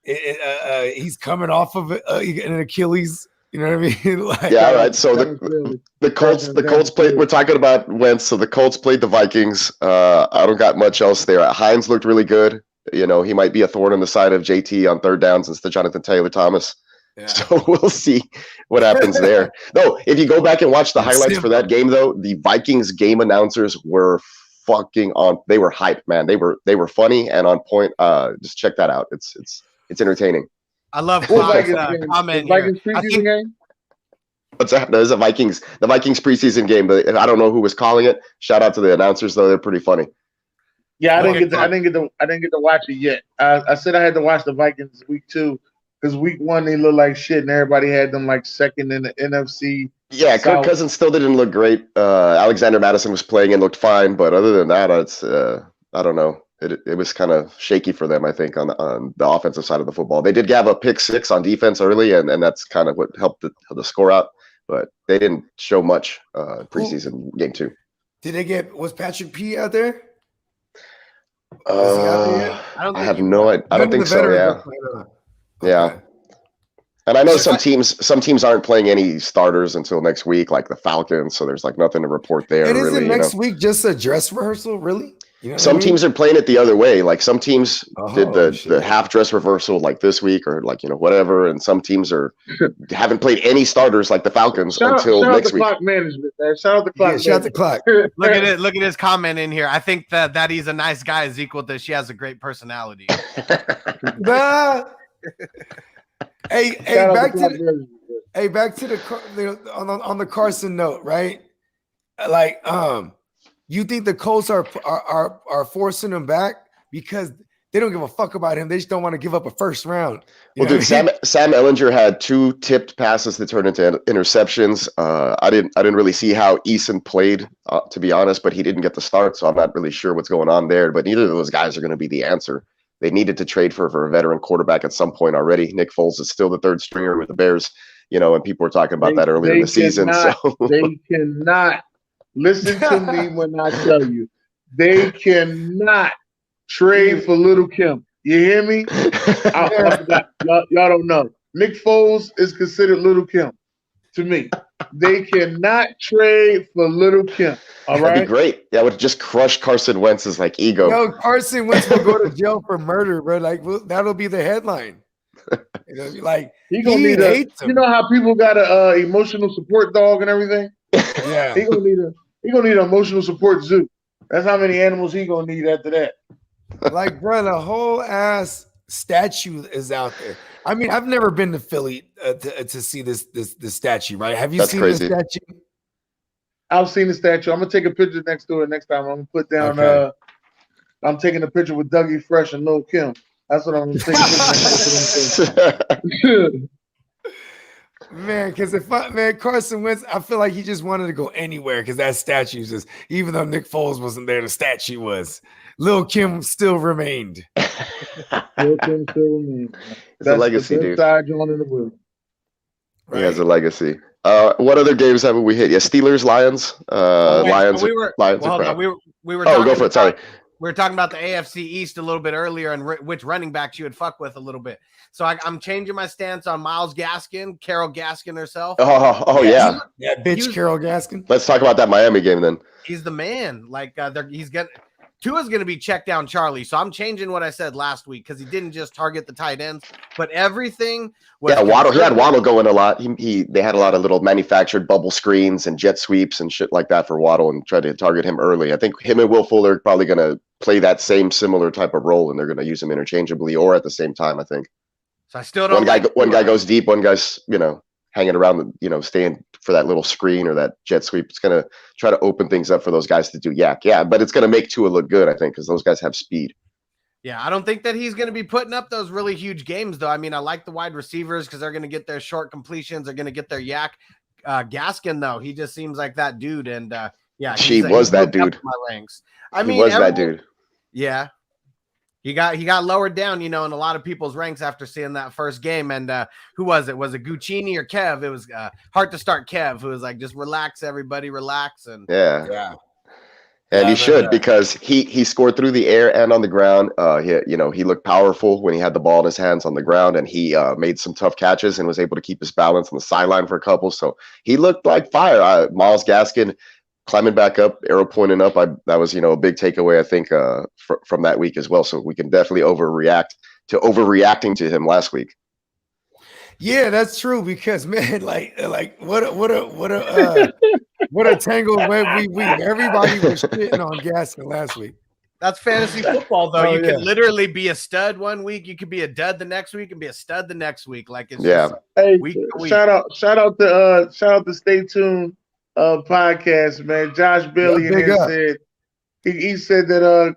he's coming off of an Achilles. You know what I mean? Like, yeah, right. So the Colts played. We're talking about Wentz. So the Colts played the Vikings. I don't got much else there. Hines looked really good. You know, he might be a thorn in the side of JT on 3rd downs instead of Jonathan Taylor Thomas. Yeah. So we'll see what happens there. No, if you go back and watch the highlights for that game, though, the Vikings game announcers were fucking on. They were hyped, man. They were funny and on point. Just check that out. It's entertaining. I love comment Vikings preseason game. What's that? There's the Vikings preseason game, but I don't know who was calling it. Shout out to the announcers, though. They're pretty funny. Yeah, I didn't get to watch it yet. I said I had to watch the Vikings week 2. Because week 1 they looked like shit, and everybody had them like second in the NFC. Yeah, Kirk Cousins still didn't look great. Alexander Madison was playing and looked fine, but other than that, it's I don't know. It was kind of shaky for them, I think, on the offensive side of the football. They did have a pick 6 on defense early, and that's kind of what helped the score out. But they didn't show much preseason game 2. Was Patrick P out there? I have no idea. I don't think so. Yeah. Yeah. And I know some teams aren't playing any starters until next week, like the Falcons. So there's like nothing to report there. And really, isn't next week just a dress rehearsal? Really? You know some teams are playing it the other way. Like some teams did the shit. half dress reversal like this week or like, whatever. And some teams haven't played any starters like the Falcons until next week. Clock management, man. Shout out the clock. Shout out the clock. Look at it. Look at his comment in here. I think that he's a nice guy is equal to she has a great personality. Hey, back to the on the Carson note, right? Like, you think the Colts are forcing him back because they don't give a fuck about him? They just don't want to give up a first round. Well, dude, Sam Ehlinger had 2 tipped passes that turned into interceptions. I didn't really see how Eason played, to be honest, but he didn't get the start, so I'm not really sure what's going on there. But neither of those guys are going to be the answer. They needed to trade for a veteran quarterback at some point already. Nick Foles is still the third stringer with the Bears, and people were talking about that earlier in the season. They cannot listen to me when I tell you. They cannot trade for Little Kim. You hear me? I forgot. Y'all don't know. Nick Foles is considered Little Kim to me. They cannot trade for Little Kim. All right. That'd be great. That would just crush Carson Wentz's ego. No, Carson Wentz will go to jail for murder, bro. Like that'll be the headline. Like he gonna need you know how people got a emotional support dog and everything? Yeah. He gonna need an emotional support zoo. That's how many animals he gonna need after that. Like, bro, the whole ass statue is out there. I mean, I've never been to Philly to see this statue, right? Have you seen the statue? I've seen the statue. I'm gonna take a picture next to it next time. I'm gonna put down. Okay. I'm taking a picture with Dougie Fresh and Lil Kim. That's what I'm gonna take. Man, because Carson Wentz, I feel like he just wanted to go anywhere because that statue just, even though Nick Foles wasn't there, the statue was. Lil Kim still remained. Lil Kim still remained. It's a legacy, dude. Side joint in the world. Right. He has a legacy. What other games haven't we hit? Yeah, Steelers, Lions. Lions. We were talking go for it. Sorry. We were talking about the AFC East a little bit earlier and which running backs you would fuck with a little bit. So I'm changing my stance on Myles Gaskin, Carol Gaskin herself. Yeah, bitch, Carol Gaskin. Let's talk about that Miami game then. He's the man. Like Tua's going to be check down Charlie. So I'm changing what I said last week because he didn't just target the tight ends, but everything. Waddle. He had Waddle going a lot. They had a lot of little manufactured bubble screens and jet sweeps and shit like that for Waddle and tried to target him early. I think him and Will Fuller are probably going to play that similar type of role, and they're going to use him interchangeably or at the same time, I think. So I still don't. One guy goes deep, one guy's hanging around, staying for that little screen or that jet sweep. It's going to try to open things up for those guys to do yak. Yeah, but it's going to make Tua look good, I think, because those guys have speed. Yeah, I don't think that he's going to be putting up those really huge games, though. I mean, I like the wide receivers because they're going to get their short completions. They're going to get their yak. Gaskin, though, he just seems like that dude. And, he was that dude. My ranks. That dude. Yeah. He got lowered down, in a lot of people's ranks after seeing that first game. And who was it? Was it Guccini or Kev? It was hard to start Kev, who was like, just relax, everybody, relax. And yeah. And he should because he scored through the air and on the ground. He looked powerful when he had the ball in his hands on the ground, and he made some tough catches and was able to keep his balance on the sideline for a couple. So he looked like fire. Myles Gaskin climbing back up, arrow pointing up. That was, a big takeaway, I think, from that week as well. So we can definitely overreacting to him last week. Yeah, that's true because man, like what a tangled web we weave. Everybody was shitting on Gaskin last week. That's fantasy football, though. You can literally be a stud one week, you could be a dud the next week, and be a stud the next week. Like it's just week to week. Shout out to Stay Tuned podcast, man. Josh Bailey said he said that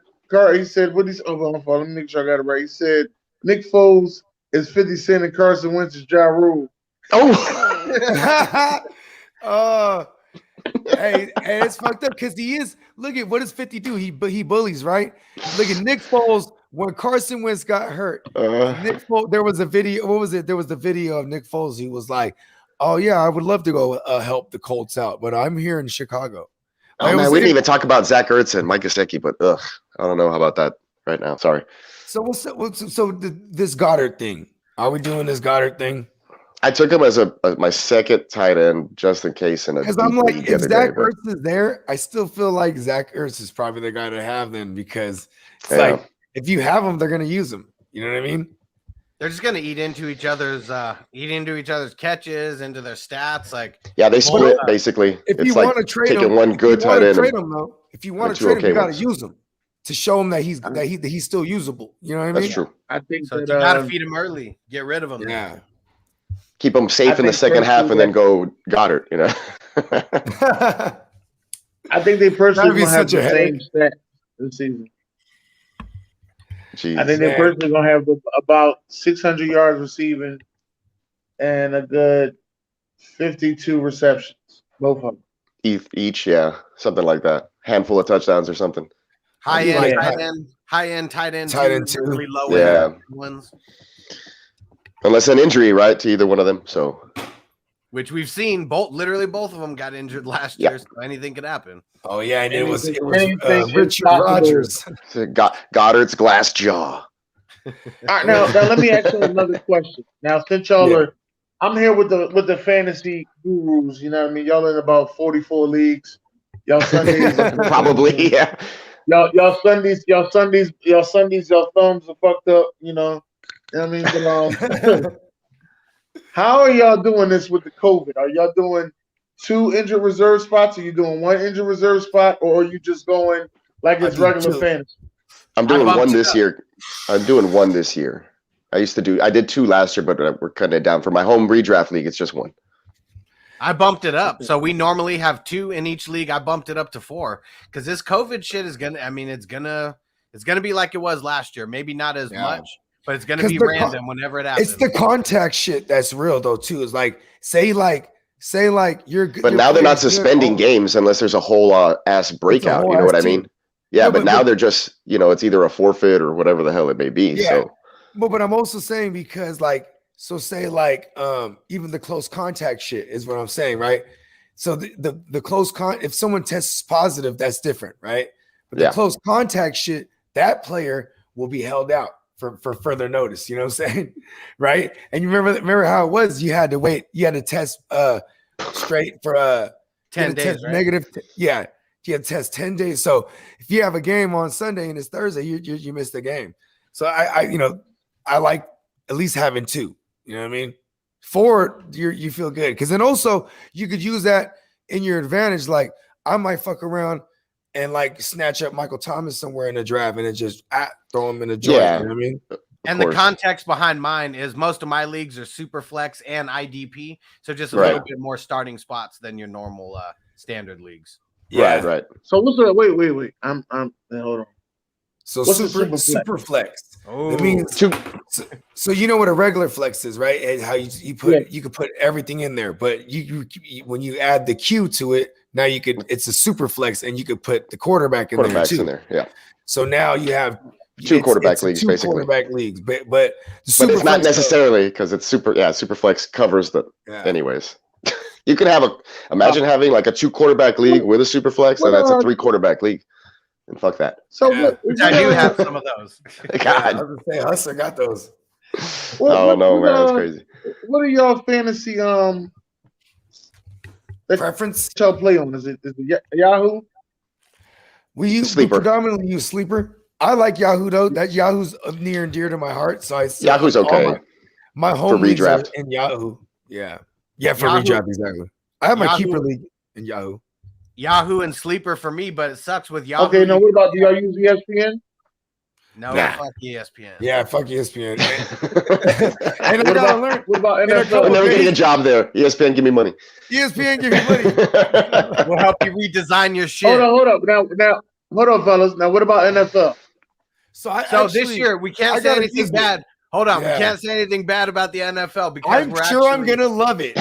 he said what he's let me make sure I got it right. He said Nick Foles is 50 Cent and Carson Wentz is Ja Rule. Hey, it's fucked up because he is. Look at what does 50 do? He bullies, right? Look at Nick Foles when Carson Wentz got hurt. Nick Foles, there was a video. What was it? There was the video of Nick Foles. He was like, "Oh yeah, I would love to go help the Colts out, but I'm here in Chicago." Oh man, we didn't even talk about Zach Ertz and Mike Gesicki, but I don't know how about that right now. Sorry. So this Goddard thing? Are we doing this Goddard thing? I took him as my second tight end just in case in a Because deep I'm like, league if the other Zach day. But Ertz is there, I still feel like Zach Ertz is probably the guy to have then because it's Yeah. like if you have him, they're gonna use him. You know what I mean? They're just gonna eat into each other's catches, into their stats. Like yeah, they split basically. If It's you like want to trade taking him, one good tight end. trade him though. If you want and to two trade him, okay you got to ones. use him to show him that he's still usable. You know what I mean? That's true. I think so. that, You gotta feed him early. Get rid of him. Yeah. Keep them safe in the second half and then go Goddard, you know. I think they personally That'd be gonna have such a the same headache. stat this season. Jeez. I think they're personally gonna have about 600 yards receiving and a good 52 receptions, both of them. Each, yeah, something like that. Handful of touchdowns or something. High end tight end, too. really low Yeah. end ones, Unless an injury, right, to either one of them. So which we've seen. Literally both of them got injured last Yeah. year, so anything could happen. Oh yeah, and it was Anything is Richard possible. Rodgers. Goddard's glass jaw. All right, now let me ask you another question. Now, since y'all Yeah. are, I'm here with the fantasy gurus. You know what I mean? Y'all in about 44 leagues. Y'all Sundays, Probably, yeah. y'all Sundays, y'all thumbs are fucked up. You know what I mean? But, how are y'all doing this with the COVID? Are y'all doing 2 injured reserve spots? Are you doing 1 injured reserve spot, or are you just going like it's I do regular 2. fantasy? I'm doing bumped one it this up. year. I'm doing one this year. I did 2 last year, but we're cutting it down. For my home redraft league, it's just 1. I bumped it up. So we normally have 2 in each league. I bumped it up to 4 because this COVID shit is gonna. I mean, it's gonna be like it was last year. Maybe not as Yeah. much, but it's gonna 'Cause be the random whenever it happens. It's the contact shit that's real though too. It's like say you're good. But now they're not suspending games unless there's a whole ass breakout. whole You know ass what I team. mean? Yeah, No, but but- now they're just, it's either a forfeit or whatever the hell it may be. Yeah. So But I'm also saying because even the close contact shit is what I'm saying, right? So the close if someone tests positive, that's different, right? But the Yeah. close contact shit, that player will be held out for further notice. You know what I'm saying? Right? And you remember how it was? You had to wait, you had to test straight for 10 you had to days, test right? negative. Yeah. You had to test 10 days. So if you have a game on Sunday and it's Thursday, you miss the game. So I like at least having 2. You know what I mean? 4, you feel good because then also you could use that in your advantage. Like I might fuck around and like snatch up Michael Thomas somewhere in the draft and then just throw him in the joint. Yeah. You know what I mean? And the context behind mine is most of my leagues are super flex and IDP, so just a Right. little bit more starting spots than your normal standard leagues. Right. So what's the wait? I'm hold on. So What's a super flex. Oh, It means so you know what a regular flex is, right? And how you could put everything in there, but you when you add the Q to it, now it's a super flex, and you could put the quarterback in there too. in there, yeah. So now you have 2 quarterback leagues, two basically. quarterback leagues, but But it's not necessarily because it's super flex covers the anyways. You could imagine having like a 2 quarterback league with a super flex, and that's a 3 quarterback league. And fuck that. So which I do have some of those. I was gonna say Hustler got those. Man, that's crazy. What are y'all fantasy Preference? y'all play on? Is it Yahoo? We predominantly use Sleeper. I like Yahoo though. That Yahoo's near and dear to my heart. So Yahoo's okay. My home for redraft in Yahoo. Yeah, for Yahoo, redraft exactly. I have my Yahoo, keeper league in Yahoo. Yahoo and Sleeper for me, but it sucks with Yahoo. Okay, now what about do y'all use ESPN? No, Nah. fuck ESPN. Yeah, fuck ESPN. And I gotta learn. What about In a NFL? couple I'm never days- getting a job there. ESPN, give me money. ESPN give you money. We'll help you redesign your shit. Hold up. Now, hold on, fellas. Now, what about NFL? So This year we can't I say gotta anything use it. bad. Hold on, Yeah. we can't say anything bad about the NFL because I'm we're sure I'm actually- gonna love it.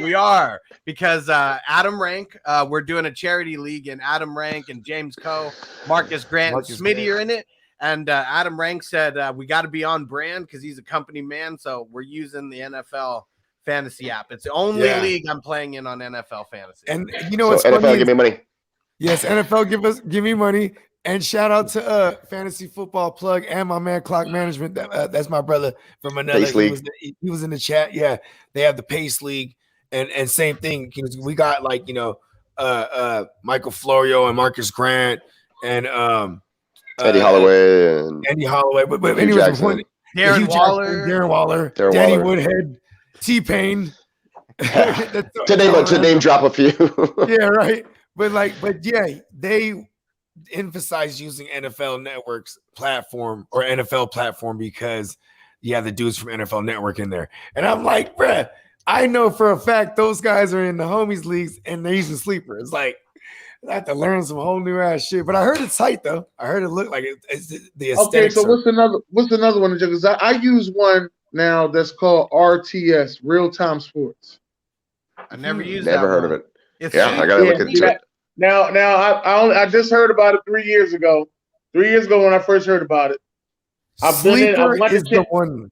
We are because Adam Rank, we're doing a charity league, and Adam Rank and James Coe, Marcus Grant, and Smitty are in it. And Adam Rank said we got to be on brand because he's a company man. So we're using the NFL fantasy app. It's the only league I'm playing in on NFL fantasy. And you know So what's NFL, funny? give me money. Yes, NFL give me money. And shout out to Fantasy Football Plug and my man Clock Management. That's my brother from another. He was in the chat. Yeah, they have the Pace League, and same thing. We got like Michael Florio and Marcus Grant and Eddie Holloway But anyways, Darren Waller, Danny Woodhead, T-Pain. to name drop a few. Yeah, right. But yeah, they emphasize using NFL Network's platform or NFL platform because the dudes from NFL Network in there. And I'm like, bruh, I know for a fact those guys are in the homies leagues and they're using Sleeper. It's like I have to learn some whole new ass shit. But I heard it's tight though. I heard it look like it's the aesthetics. Okay, so what's another one? Because I use one now that's called RTS, Real Time Sports. I never used Never heard of it. I gotta look into it. Now, I just heard about it 3 years ago. 3 years ago when I first heard about it. Sleeper is the one.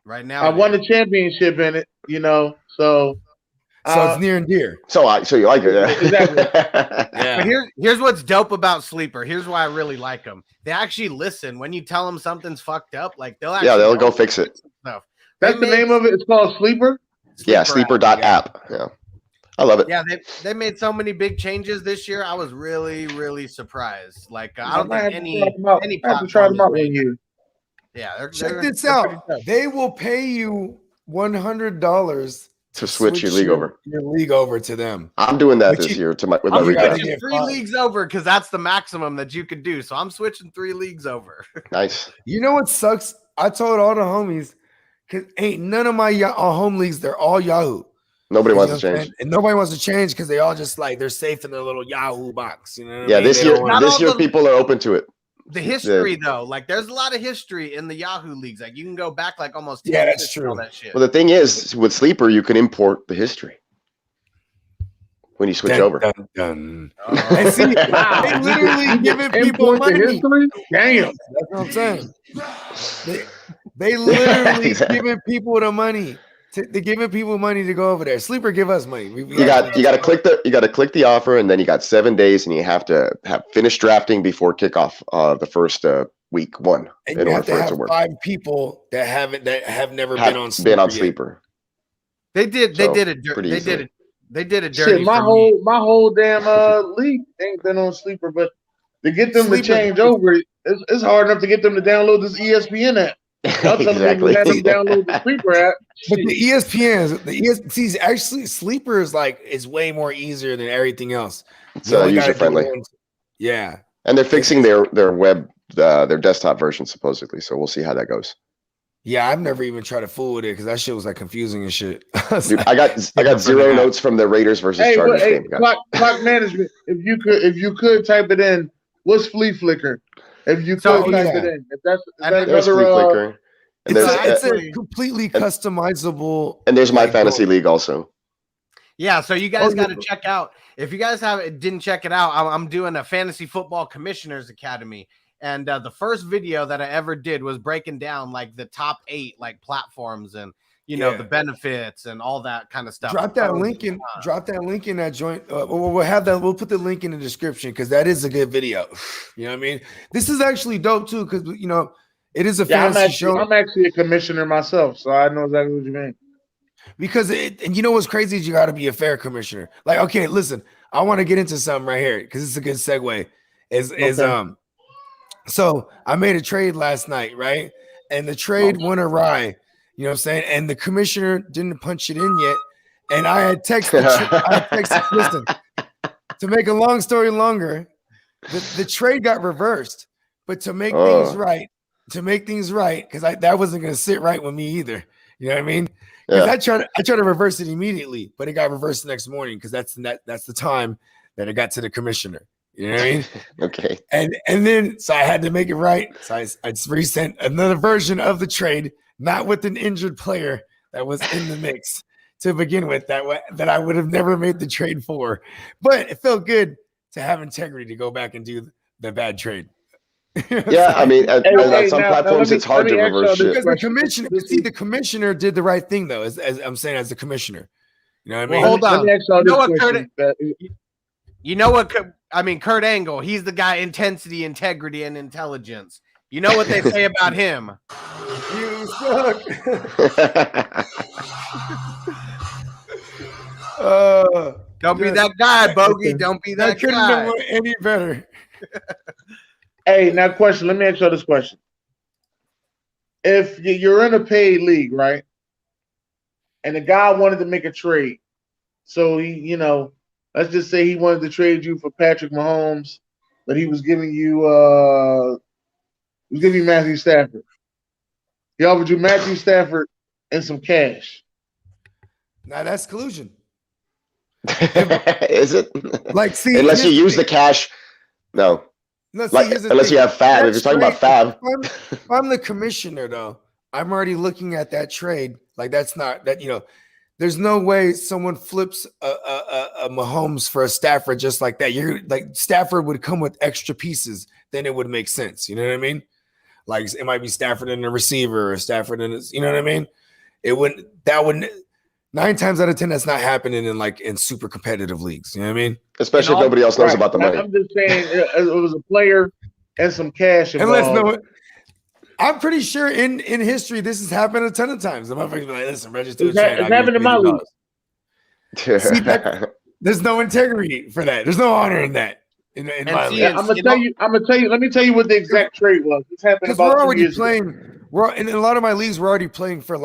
Right now, I won the championship in it. So it's near and dear. So you like it? Yeah. Exactly. Yeah. But here's what's dope about Sleeper. Here's why I really like them. They actually listen when you tell them something's fucked up. Like they'll go fix it. Stuff. That's the name of it. It's called Sleeper. Yeah, Sleeper.app. Yeah. I love it. Yeah, they made so many big changes this year. I was really, really surprised. Like I don't think any I have to try them out one year. Yeah, check this out. They will pay you $100 to switch your league over to them. I'm doing that this year with my switching 3 leagues over because that's the maximum that you could do. So I'm switching 3 leagues over. Nice. You know what sucks? I told all the homies because ain't none of my home leagues. They're all Yahoo. Nobody wants to change. And nobody wants to change because they all just like they're safe in their little Yahoo box. You know what I mean? This year people are open to it. The history though, like there's a lot of history in the Yahoo leagues. Like you can go back like almost 10 years that's true. All that shit. Well, the thing is, with Sleeper, you can import the history when you switch over. And see, they literally giving people money. Damn, that's what I'm saying. They literally giving people the money. They're giving people money to go over there. Sleeper, give us money. You got to click the offer, and then you got 7 days, and you have to have finished drafting before kickoff the first week one. And you have to have 5 people that have never been on Sleeper. They did it dirty. Shit, my whole damn league ain't been on Sleeper, but to get them to change over, it's hard enough to get them to download this ESPN app. Exactly. Download the Sleeper app. But the ESPN, actually Sleeper is way more easier than everything else. It's user friendly. Yeah, and they're fixing their web their desktop version supposedly. So we'll see how that goes. Yeah, I've never even tried to fool with it because that shit was like confusing and shit. Dude, I got 0 notes from the Raiders versus Chargers game. Clock management. If you could type it in, what's flea flicker? If you could type it in, if that's flea flicker. And it's a completely customizable. And there's my fantasy league also. Yeah, so you guys got to check out. If you guys didn't check it out, I'm doing a fantasy football commissioners academy. And the first video that I ever did was breaking down like the top 8 like platforms and the benefits and all that kind of stuff. Drop that link in that joint. We'll put the link in the description because that is a good video. You know what I mean? This is actually dope too because it is a fantasy show. I'm actually a commissioner myself, so I know exactly what you mean. Because and you know what's crazy is you got to be a fair commissioner. Like, okay, listen, I want to get into something right here because it's a good segue. So I made a trade last night, right? And the trade went awry. You know what I'm saying? And the commissioner didn't punch it in yet. And I had texted, listen, to make a long story longer, the trade got reversed. But to make things right, because that wasn't going to sit right with me either. You know what I mean? Because I tried to reverse it immediately, but it got reversed the next morning because that's the time that it got to the commissioner. You know what I mean? Okay. And then so I had to make it right. So I resent another version of the trade, not with an injured player that was in the mix to begin with, that I would have never made the trade for. But it felt good to have integrity to go back and do the bad trade. Yeah, I mean, on some platforms it's hard to reverse shit. Because the commissioner did the right thing though, as I'm saying, as the commissioner. You know what I mean? Hold on. You know what Kurt Angle. He's the guy, intensity, integrity, and intelligence. You know what they say about him. You suck. Don't be that guy, Bogey. Don't be that couldn't guy. have went any better. Hey, now question. Let me ask you this question. If you're in a paid league, right, and the guy wanted to make a trade, so he, let's just say he wanted to trade you for Patrick Mahomes, but he was giving you Matthew Stafford. He offered you Matthew Stafford and some cash. Now that's collusion. Is it? Unless you use the cash, no. Unless you have Fab. If you're talking about Fab, if I'm the commissioner, though, I'm already looking at that trade. Like that's not that there's no way someone flips a Mahomes for a Stafford just like that. You're like Stafford would come with extra pieces, then it would make sense. You know what I mean? Like it might be Stafford and a receiver or Stafford and you know what I mean? That wouldn't 9 times out of 10 that's not happening in super competitive leagues. You know what I mean? Especially if nobody else knows about the money. I'm just saying it was a player and some cash involved. I'm pretty sure in history this has happened a ton of times. The motherfuckers be like, listen, register. It's happened in my league. See, there's no integrity for that. There's no honor in that. In my league. I'm gonna tell you. Let me tell you what the exact trade was. This happened about 2 years ago. In a lot of my leagues, we're already playing for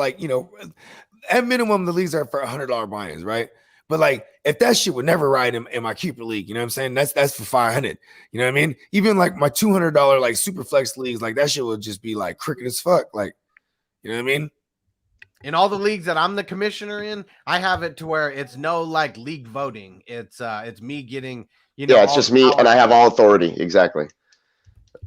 at minimum the leagues are for $100 buy-ins, right? But if that shit would never ride in my keeper league, you know what I'm saying? That's for $500. You know what I mean? Even my $200 super flex leagues, that shit would just be cricket as fuck. You know what I mean? In all the leagues that I'm the commissioner in, I have it to where it's no league voting. It's me getting it's just me and I have all authority. Exactly.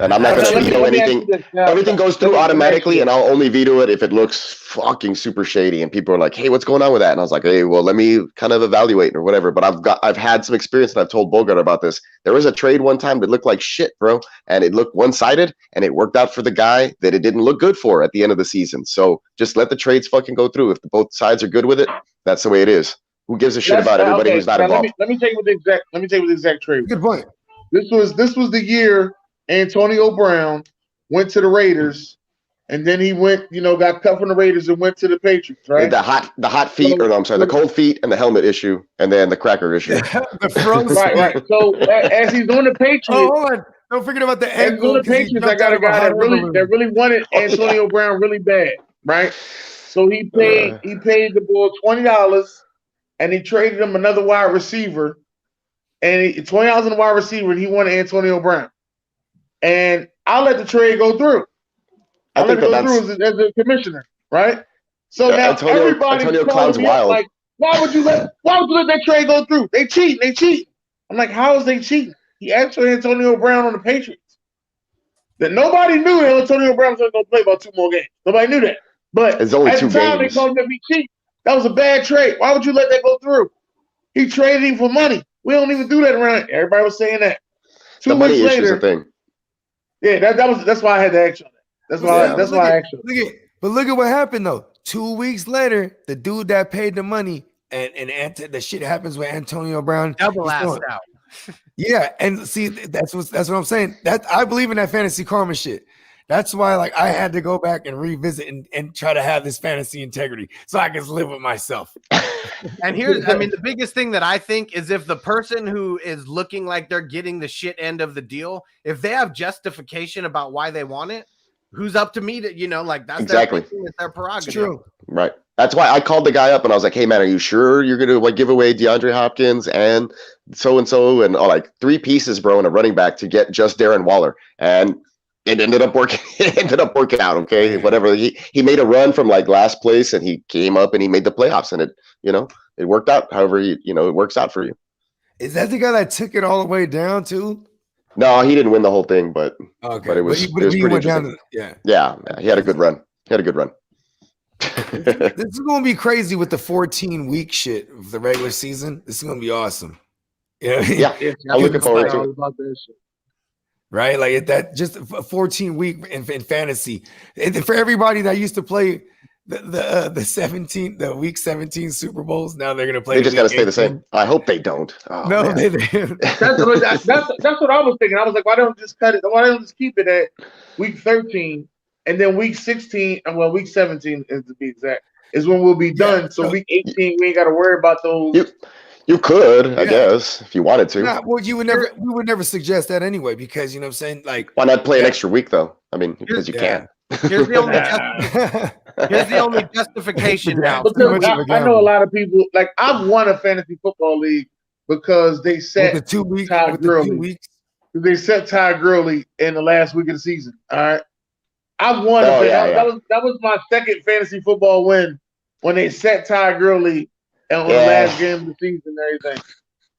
And I'm not going to veto anything. Everything goes through automatically, and I'll only veto it if it looks fucking super shady. And people are like, "Hey, what's going on with that?" And I was like, "Hey, well, let me kind of evaluate or whatever." But I've had some experience, and I've told Bogard about this. There was a trade one time that looked like shit, bro, and it looked one-sided, and it worked out for the guy that it didn't look good for at the end of the season. So just let the trades fucking go through. If both sides are good with it, that's the way it is. Who gives a shit about everybody who's not involved? Let me tell you what the exact trade was. Good point. This was the year Antonio Brown went to the Raiders, and then he went, got cut from the Raiders and went to the Patriots, right? The hot feet, the cold feet and the helmet issue, and then the cracker issue. The frozen. Right. So as he's on the Patriots, hold on. Don't forget about the ankle. On the Patriots, I got a guy that really wanted Antonio Brown really bad, right? So he paid the boy $20, and he traded him another wide receiver, and $20 in the wide receiver, and he wanted Antonio Brown. And I'll let the trade go through. I'll let it go through as a commissioner, right? So now Antonio clowns wild. Why would you let that trade go through? They cheat. I'm like, how is they cheating? He asked for Antonio Brown on the Patriots. That nobody knew that Antonio Brown was going to play about 2 more games. Nobody knew that. But it's only at 2 the time, games. they called him to be cheap. That was a bad trade. Why would you let that go through? He traded him for money. We don't even do that around. Everybody was saying that. 2 the money weeks issue is later, a thing. Yeah, that's why I had to ask you that. That's why I asked you. But look at what happened though. 2 weeks later, the dude that paid the money and the shit happens with Antonio Brown. Double assed out. Yeah, and see, that's what I'm saying. That I believe in that fantasy karma shit. That's why I had to go back and revisit and try to have this fantasy integrity so I can live with myself. And the biggest thing that I think is if the person who is looking like they're getting the shit end of the deal, if they have justification about why they want it, who's up to me to, that's exactly their prerogative. It's true. Right. That's why I called the guy up and I was like, "Hey man, are you sure you're going to give away DeAndre Hopkins and so and all 3 pieces, bro, and a running back to get just Darren Waller?" And it ended up working. It ended up working out. Okay, whatever. He made a run from last place, and he came up and he made the playoffs, and it worked out. However, it works out for you. Is that the guy that took it all the way down too? No, he didn't win the whole thing, but it was he pretty went interesting. down Yeah, he had a good run. This is gonna be crazy with the 14-week shit of the regular season. This is gonna be awesome. Yeah, I'm looking forward to it. Right, that just a 14-week in fantasy, and for everybody that used to play the week 17 Super Bowls. Now they're gonna play. They just got to stay 18. the same. I hope they don't. Oh, No, man. That's what I was thinking. I was like, why don't just cut it? Why don't just keep it at week 13 and then week 16? And well, week 17 is to be exact, is when we'll be done. So week 18, we ain't got to worry about those. You could, I guess, if you wanted to. Well, we would never suggest that anyway, because you know what I'm saying. Like, why not play an extra week though? I mean, because you can. Here's the only justification now. Because I know a lot of people. Like, I've won a fantasy football league because they set the 2 weeks. Todd Gurley. They set Todd Gurley in the last week of the season. All right, I've won. That was my second fantasy football win when they set Todd Gurley on the last game of the season and everything.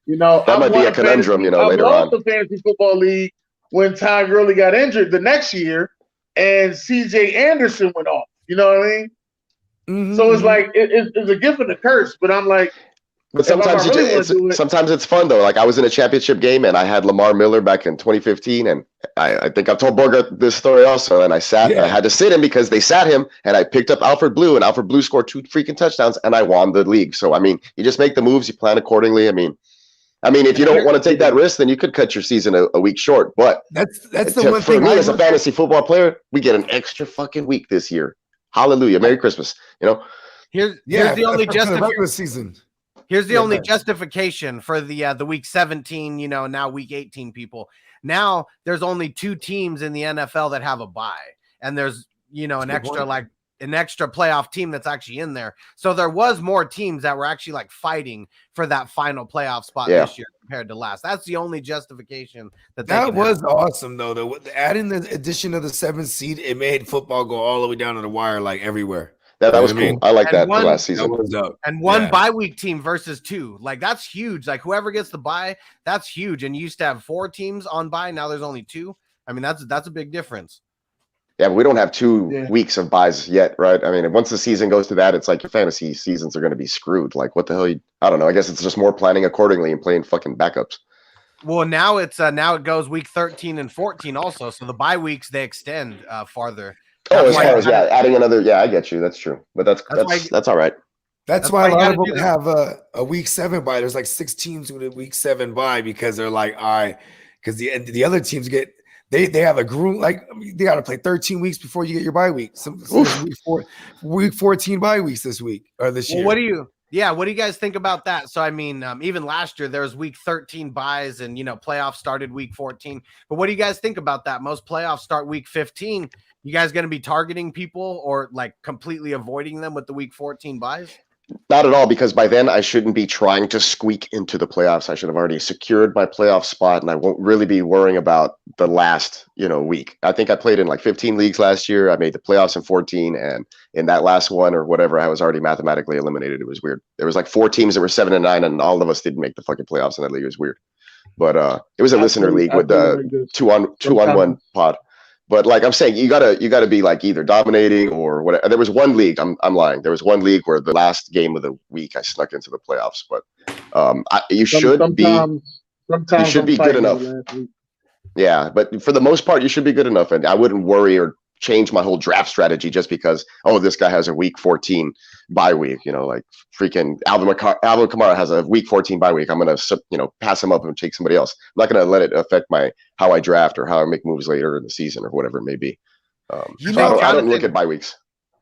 You know, that might be a conundrum. Later on. I lost the fantasy football league when Todd Gurley got injured the next year, and C.J. Anderson went off. You know what I mean? Mm-hmm. So it's like it's a gift and a curse. But I'm like, but sometimes sometimes it's fun though. Like I was in a championship game and I had Lamar Miller back in 2015, and I think I've told Bogart this story also. And I had to sit him because they sat him, and I picked up Alfred Blue, and Alfred Blue scored 2 freaking touchdowns, and I won the league. So I mean, you just make the moves, you plan accordingly. I mean, if you don't want to take that risk, then you could cut your season a week short. But that's the one for thing. Me as a fantasy football player, we get an extra fucking week this year. Hallelujah, Merry Christmas. You know. Here's the only season. Here's the only justification for the week 17, you know, now week 18 people. Now there's only 2 teams in the NFL that have a bye, and there's, you know, an extra playoff team that's actually in there. So there was more teams that were actually like fighting for that final playoff spot this year compared to last. That's the only justification that was awesome though. Adding the addition of the 7th seed, it made football go all the way down to the wire, like everywhere. That was cool. I like that last season. And one bye week team versus 2. Like, that's huge. Like, whoever gets the bye, that's huge. And you used to have 4 teams on bye. Now there's only 2. I mean, that's a big difference. Yeah, but we don't have 2 weeks of buys yet, right? I mean, once the season goes to that, it's like your fantasy seasons are going to be screwed. Like, what the hell? I don't know. I guess it's just more planning accordingly and playing fucking backups. Well, now it goes week 13 and 14 also. So the bye weeks, they extend farther. Oh, as far as adding another, I get you. That's true, but that's all right. That's why a lot of them have a week 7 bye. There's like 6 teams with a week 7 bye because they're like, all right, because the other teams they have a group, like they got to play 13 weeks before you get your bye week. So week 14 bye weeks this week or this year. What do you guys think about that? So I mean, even last year there was week 13 buys, and you know, playoffs started week 14. But what do you guys think about that? Most playoffs start week 15. You guys going to be targeting people or like completely avoiding them with the week 14 buys? Not at all, because by then I shouldn't be trying to squeak into the playoffs. I should have already secured my playoff spot, and I won't really be worrying about the last, week. I think I played in like 15 leagues last year. I made the playoffs in 14, and in that last one or whatever, I was already mathematically eliminated. It was weird. There was like 4 teams that were 7-9, and all of us didn't make the fucking playoffs in that league. It was weird. But it was a listener league with the 2-on-1 pod. But like I'm saying, you gotta be like either dominating or whatever. There was one league. I'm lying. There was one league where the last game of the week I snuck into the playoffs. But you should be good enough. Yeah, but for the most part, you should be good enough, and I wouldn't worry or change my whole draft strategy just because this guy has a week 14 bye week. Like freaking Alvin Kamara has a week 14 bye week. I'm gonna pass him up and take somebody else. I'm not gonna let it affect how I draft or how I make moves later in the season or whatever it may be. I don't look at bye weeks.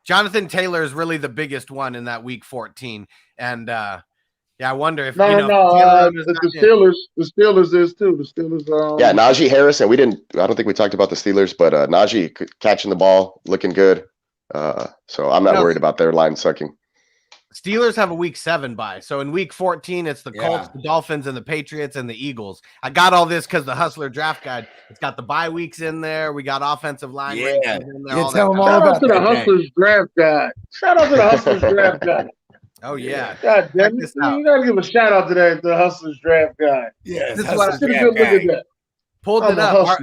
Jonathan Taylor is really the biggest one in that week 14, and I wonder if the Steelers is too. The Steelers Najee Harris, and I don't think we talked about the Steelers, but Najee catching the ball, looking good. So I'm not worried about their line sucking. Steelers have a week 7 bye. So in week 14, it's the Colts, the Dolphins, and the Patriots and the Eagles. I got all this because the Hustler draft guide, it's got the bye weeks in there. We got offensive line. Yeah. In there, Shout out to the Hustlers draft guide. Shout out to the Hustlers draft guide. Oh yeah! God damn it! You gotta give a shout out to the Hustlers draft guy. Yeah, this is what I should have look at that. Pulled it up.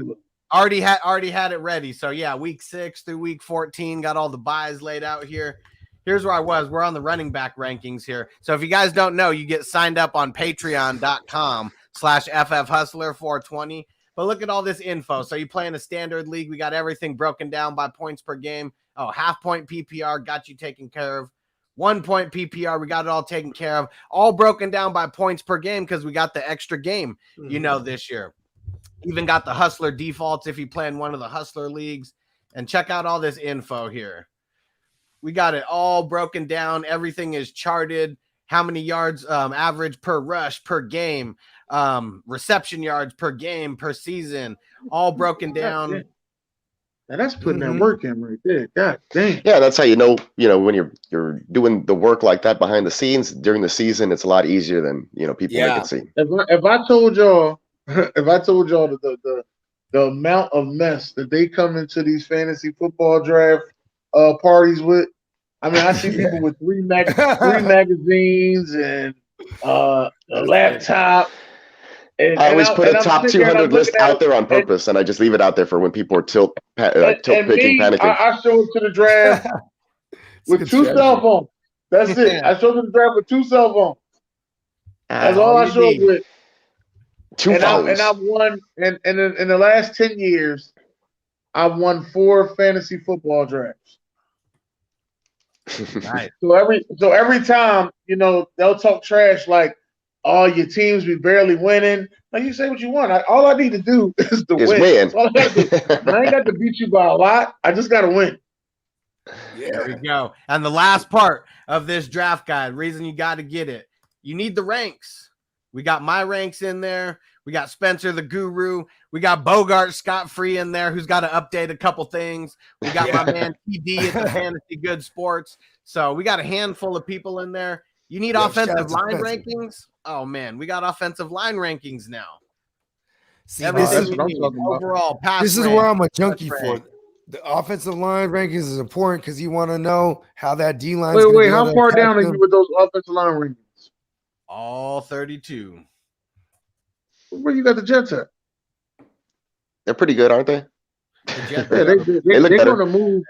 Already had it ready. So yeah, week 6 through week 14, got all the buys laid out here. Here's where I was. We're on the running back rankings here. So if you guys don't know, you get signed up on patreon.com/FFHustler420. But look at all this info. So you play in a standard league. We got everything broken down by points per game. half-point PPR got you taken care of. 1 point PPR, we got it all taken care of. All broken down by points per game because we got the extra game, this year. Even got the Hustler defaults if you play in one of the Hustler leagues. And check out all this info here. We got it all broken down. Everything is charted. How many yards average per rush per game, reception yards per game per season, all broken down. Now that's putting that work in right there. God dang. Yeah, that's how you know when you're doing the work like that behind the scenes during the season, it's a lot easier than people make it seem. If I told y'all the amount of mess that they come into these fantasy football draft parties with, I mean, I see people with three magazines and a laptop. I always put a top 200 list out there on purpose, and I just leave it out there for when people are tilt picking, panicking. I show up to the draft with 2 cell phones. That's it. I show up to the draft with 2 cell phones. That's all I show up with. 2 phones. And I've won, and in the last 10 years, I've won 4 fantasy football drafts. Nice. So every time, they'll talk trash like, "Oh, your teams be barely winning." Like, you say what you want. All I need to do is to win. That's all I got to do. I ain't got to beat you by a lot. I just got to win. There we go. And the last part of this draft guide, reason you got to get it, you need the ranks. We got my ranks in there. We got Spencer the Guru. We got Bogart Scott free in there, who's got to update a couple things. We got my man TD at the Fantasy Good Sports. So we got a handful of people in there. You need offensive line rankings? Oh, man, we got offensive line rankings now. See, everything you need overall pass. This is where I'm a junkie for. The offensive line rankings is important because you want to know how that D line. Wait, how far down are you with those offensive line rankings? All 32. Where you got the Jets at? They're pretty good, aren't they? They're gonna move.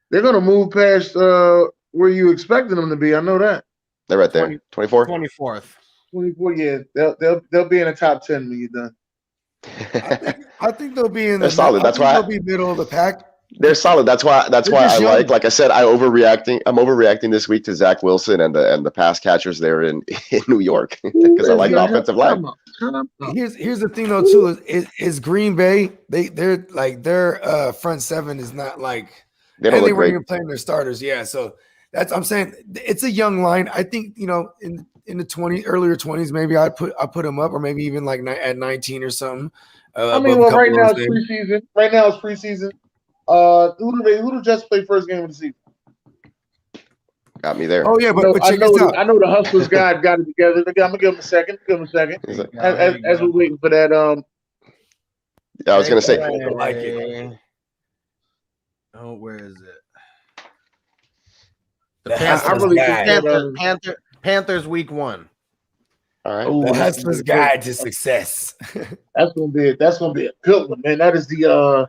They're gonna move past where you expected them to be. I know that. They're right there. 24? 24th. 24, yeah. They'll be in the top 10 when you're done. I think they'll be in the. They're solid. That's why they'll be middle of the pack. They're solid. That's why I like I said, I'm overreacting this week to Zach Wilson and the pass catchers there in New York because I like the offensive line. Here's the thing though too is Green Bay their front seven is not like they don't look great. Even playing their starters. Yeah, so I'm saying it's a young line. I think in the earlier 20s maybe I put them up or maybe even like at 19 or something. Right now it's preseason. Who do Jets play first game of the season? Got me there. Oh yeah, but check this out. I know the Hustlers guy got it together. I'm gonna give him a second. As we're waiting for that. I was gonna say. Like it. Oh, where is it? The Panthers week 1. All right. The Hustler's Guide to Success. That's gonna be a good one, man. That's the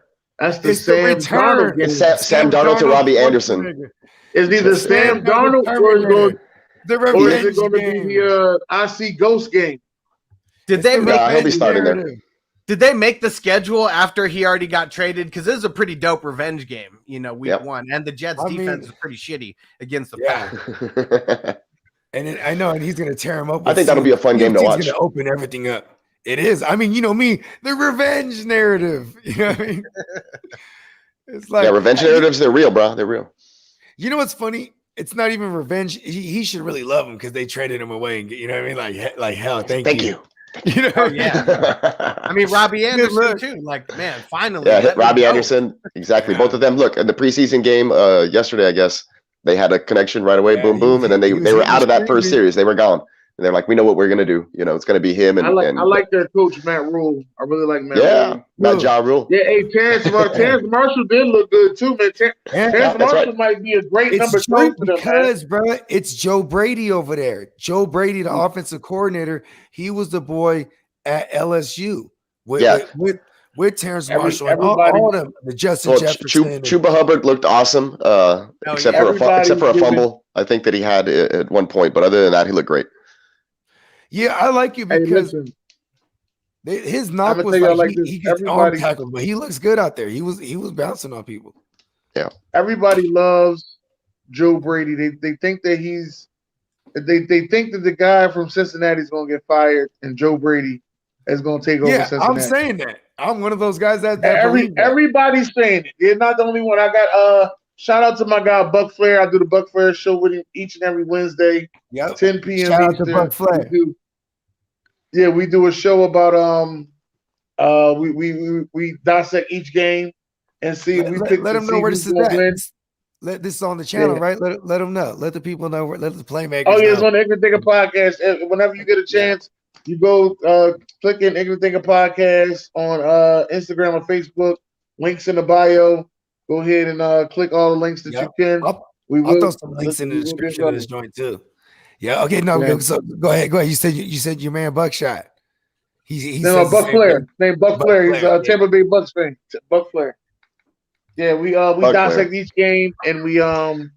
Sam Darnold. It's Sam Darnold to Robbie Anderson. Is either Sam Darnold or is it going to be the I See Ghost game? He'll be starting there. Did they make the schedule after he already got traded? Because this is a pretty dope revenge game, week 1. And the Jets defense is pretty shitty against the Packers. And I know, and he's going to tear him up. I think that'll be a fun game to watch. He's going to open everything up. It is. I mean, me, the revenge narrative. You know what I mean? It's like revenge narratives. They're real, bro. They're real. You know what's funny? It's not even revenge. He should really love him because they traded him away. And you know what I mean? Like hell, thank you. You know? Yeah. I mean, Robbie Anderson too. Like, man, finally. Yeah, Robbie Anderson. Exactly. Yeah. Both of them. Look, in the preseason game yesterday, I guess they had a connection right away. Boom, boom, and then they were out of that first series. They were gone. And they're like, we know what we're gonna do. It's gonna be him. And I like their coach Matt Rule. I really like Matt. Yeah, Matt Ja Rule. Yeah, hey, Terrence Marshall did look good too, man. Terrence Marshall might be a great number 2 for them. Because, bro, it's Joe Brady over there. Joe Brady, the offensive coordinator. He was the boy at LSU with Terrence Marshall and all them. The Justin Jefferson. Chuba Hubbard looked awesome, except for a fumble I think that he had at one point. But other than that, he looked great. Yeah, I like you because his knock was like he gets arm tackled, but he looks good out there. He was bouncing on people. Yeah. Everybody loves Joe Brady. They think that they think that the guy from Cincinnati is going to get fired and Joe Brady is going to take over Cincinnati. I'm saying that. I'm one of those guys that believe that. Everybody's saying it. You're not the only one. I got shout out to my guy Buck Flair. I do the Buck Flair show with him each and every Wednesday, 10 p.m. Shout out Eastern. to Buck Flair. We do a show about we dissect each game and see. Let them know where this is at. This is on the channel, right? Let them know. Let the people know. Let the Playmakers. Oh yeah, it's on the Ignorant Thinker podcast. Whenever you get a chance, you go click in Ignorant Thinker podcast on Instagram or Facebook. Links in the bio. Go ahead and click all the links that you can. I'll throw some links in the description of this joint too. Yeah. Okay. No. Yeah. So go ahead. You said your man Buckshot. No, Buck Flair. His name Buck Flair. He's Tampa Bay Bucks fan. Buck Flair. Yeah, we dissect each game, and we the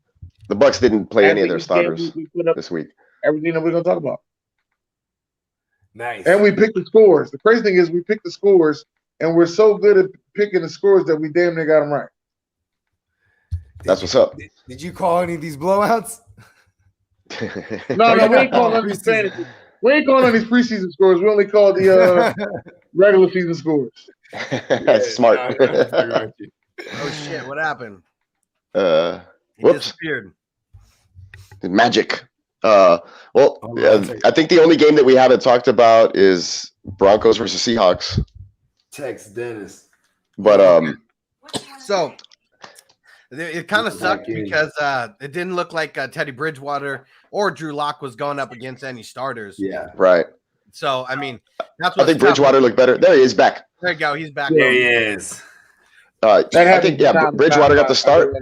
Bucks didn't play any of their starters this week. Everything that we're gonna talk about. Nice. And we pick the scores. The crazy thing is we pick the scores, and we're so good at picking the scores that we damn near got them right. That's what's up. Did you call any of these blowouts? No, we ain't calling on these fantasy. We ain't calling on these preseason scores. We only call the regular season scores. That's smart. Oh shit! What happened? He disappeared. Magic. I think the only game that we haven't talked about is Broncos versus Seahawks. Text Dennis. But so it kind of sucked because it didn't look like Teddy Bridgewater or Drew Lock was going up against any starters. Yeah. Right. So I mean, that's what I think Bridgewater looked better. There he is, back. There you go. He's back. There he is. I think Bridgewater got the start.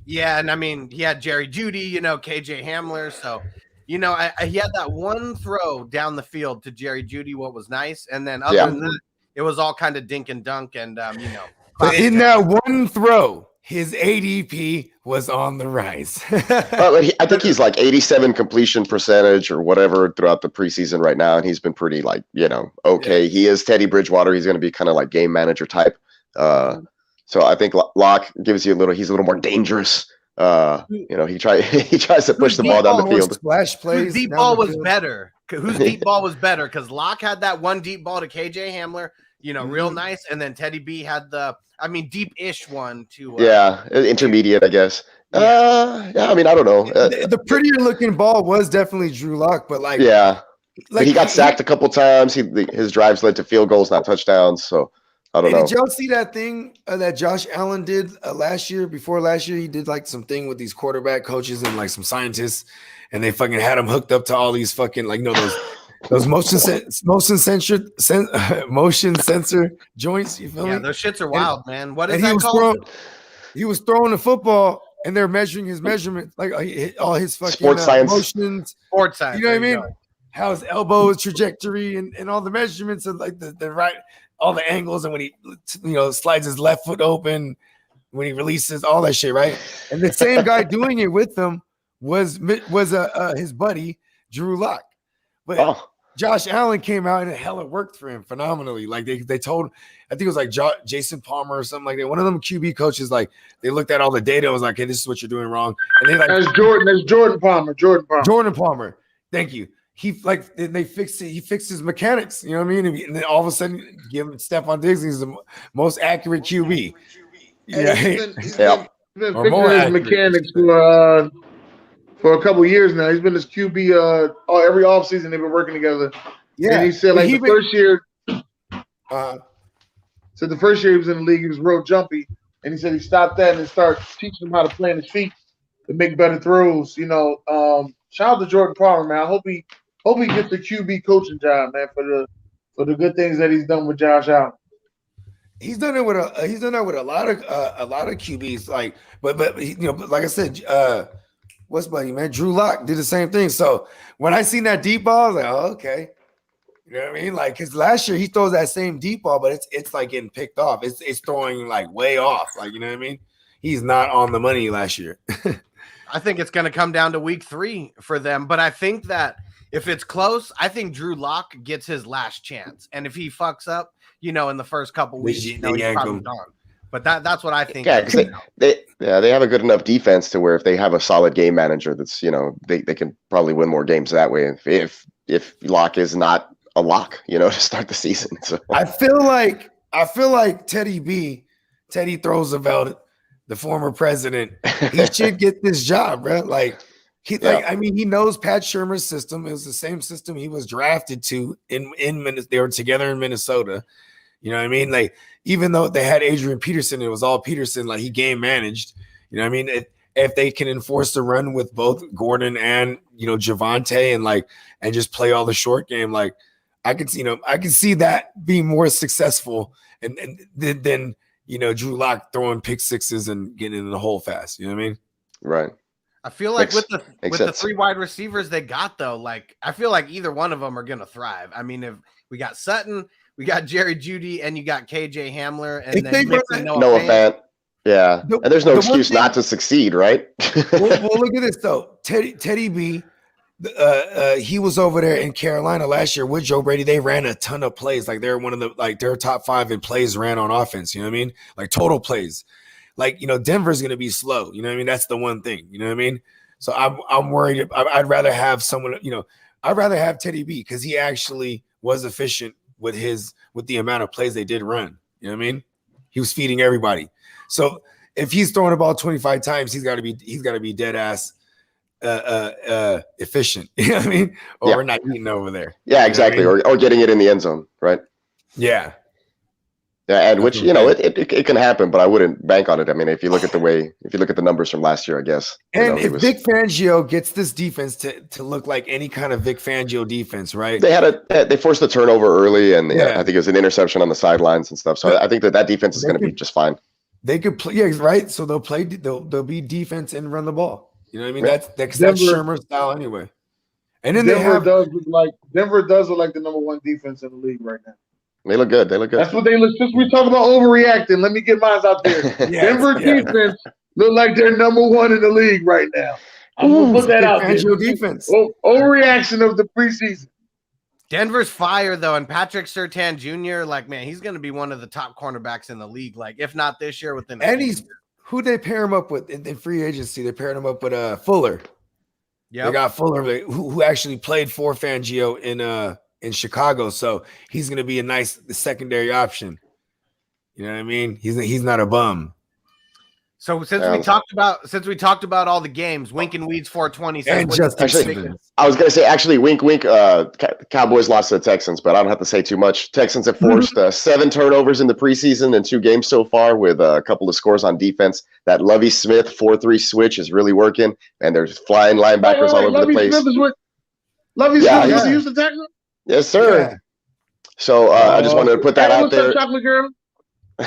Yeah, and I mean he had Jerry Jeudy, KJ Hamler. So, he had that one throw down the field to Jerry Jeudy, what was nice, and then other than that, it was all kind of dink and dunk, and But in that one throw, his ADP was on the rise. I think he's like 87 completion percentage or whatever throughout the preseason right now, and he's been pretty okay. Yeah. He is Teddy Bridgewater. He's going to be kind of like game manager type. So I think Locke gives you he's a little more dangerous. He tries to push the ball down the field. Splash plays. Whose deep ball was better? Whose deep ball was better? Because Locke had that one deep ball to KJ Hamler, real nice, and then Teddy B had the deep-ish one to intermediate, I guess. I don't know. The prettier looking ball was definitely Drew Lock, but but he got sacked a couple times. His drives led to field goals, not touchdowns. So I don't know. Did y'all see that thing that Josh Allen did last year? Before last year, he did something with these quarterback coaches and some scientists, and they fucking had him hooked up to all these fucking those motion sensor joints. You feel me? Yeah, those shits are wild, man. What is that called? He was throwing the football, and they're measuring his measurements, all his fucking sports science. Motions. Sports science. You know what I mean? How his elbow trajectory and all the measurements of the right. All the angles, and when he slides his left foot open, when he releases all that shit, right? And the same guy doing it with them was his buddy Drew Lock, but Josh Allen came out and it hella worked for him phenomenally. They told, I think it was Jason Palmer or something like that. One of them QB coaches, they looked at all the data and was like, "Hey, this is what you're doing wrong." And they that's Jordan Palmer. Jordan Palmer. Thank you. They fixed it. He fixed his mechanics. You know what I mean? And then all of a sudden, give him Stephon Diggs. He's the most accurate QB. Yeah, he's been fixing his mechanics for a couple years now. He's been his QB every offseason. They've been working together. Yeah, and he said first year. So the first year he was in the league, he was real jumpy, and he said he stopped that and started teaching him how to plant his feet to make better throws. Shout out to Jordan Palmer, man. I hope he gets the QB coaching job, man, for the good things that he's done with Josh Allen. He's done it with a lot of QBs. But like I said, what's buddy, man? Drew Lock did the same thing. So when I seen that deep ball, I was like, oh, okay. You know what I mean? Because last year he throws that same deep ball, but it's getting picked off. It's throwing way off. You know what I mean? He's not on the money last year. I think it's going to come down to week 3 for them. But I think that if it's close, I think Drew Lock gets his last chance. And if he fucks up, in the first couple weeks, he's probably gone. But that's what I think. Yeah, because they have a good enough defense to where if they have a solid game manager, that's they can probably win more games that way. If Locke is not a lock, to start the season. So I feel like Teddy Roosevelt, the former president, he should get this job, bro. He knows Pat Shermer's system. It was the same system he was drafted to in Minnesota. They were together in Minnesota. You know what I mean? Even though they had Adrian Peterson, it was all Peterson. He game managed. You know what I mean? If they can enforce the run with both Gordon and Javonte and just play all the short game, I can see that being more successful and than Drew Lock throwing pick sixes and getting in the hole fast. You know what I mean? Right. I feel like with the 3 wide receivers they got though, I feel like either one of them are gonna thrive. I mean, if we got Sutton, we got Jerry Jeudy, and you got KJ Hamler, and then Noah Fant. Yeah, and there's no excuse not to succeed, right? well, look at this though. Teddy B, he was over there in Carolina last year with Joe Brady. They ran a ton of plays. They're one of the they're top 5 in plays ran on offense. You know what I mean? Total plays. Denver's gonna be slow. You know what I mean? That's the one thing. You know what I mean? So I'm worried. I'd rather have someone. I'd rather have Teddy B because he actually was efficient with the amount of plays they did run. You know what I mean? He was feeding everybody. So if he's throwing the ball 25 times, he's got to be dead ass efficient. You know what I mean? Or we're not eating over there. Yeah, exactly. You know what I mean? Or getting it in the end zone, right? Yeah. Yeah, and which it can happen, but I wouldn't bank on it. I mean, if you look at the numbers from last year, I guess. And if Vic Fangio gets this defense to look like any kind of Vic Fangio defense, right? They forced a turnover early, and I think it was an interception on the sidelines and stuff. So I think that defense is going to be just fine. They could play, right? So they'll be defense and run the ball. You know what I mean? That's Shermer's style anyway. And then Denver does look like the number 1 defense in the league right now. They look good. That's what they look. Since we talk about overreacting, let me get mine out there. Denver defense look like they're number 1 in the league right now. I'm gonna put that out there. Defense. Overreaction of the preseason. Denver's fire though, and Patrick Surtain Jr. He's going to be one of the top cornerbacks in the league. If not this year, within. And he's who they pair him up with in free agency. They paired him up with Fuller. Yeah, they got Fuller, who actually played for Fangio in Chicago, so he's going to be a nice secondary option. You know what I mean? He's not a bum. So since we talked about all the games, Wink and Weeds 420 says, I was going to say actually wink. Cowboys lost to the Texans, but I don't have to say too much. Texans have forced 7 turnovers in the preseason in 2 games so far, with a couple of scores on defense. That Lovie Smith 4-3 switch is really working, and there's flying linebackers all over the place. Lovie Smith is the Houston Texans? Yes, sir. Yeah. So I just wanted to put that out there. Chocolate girl? I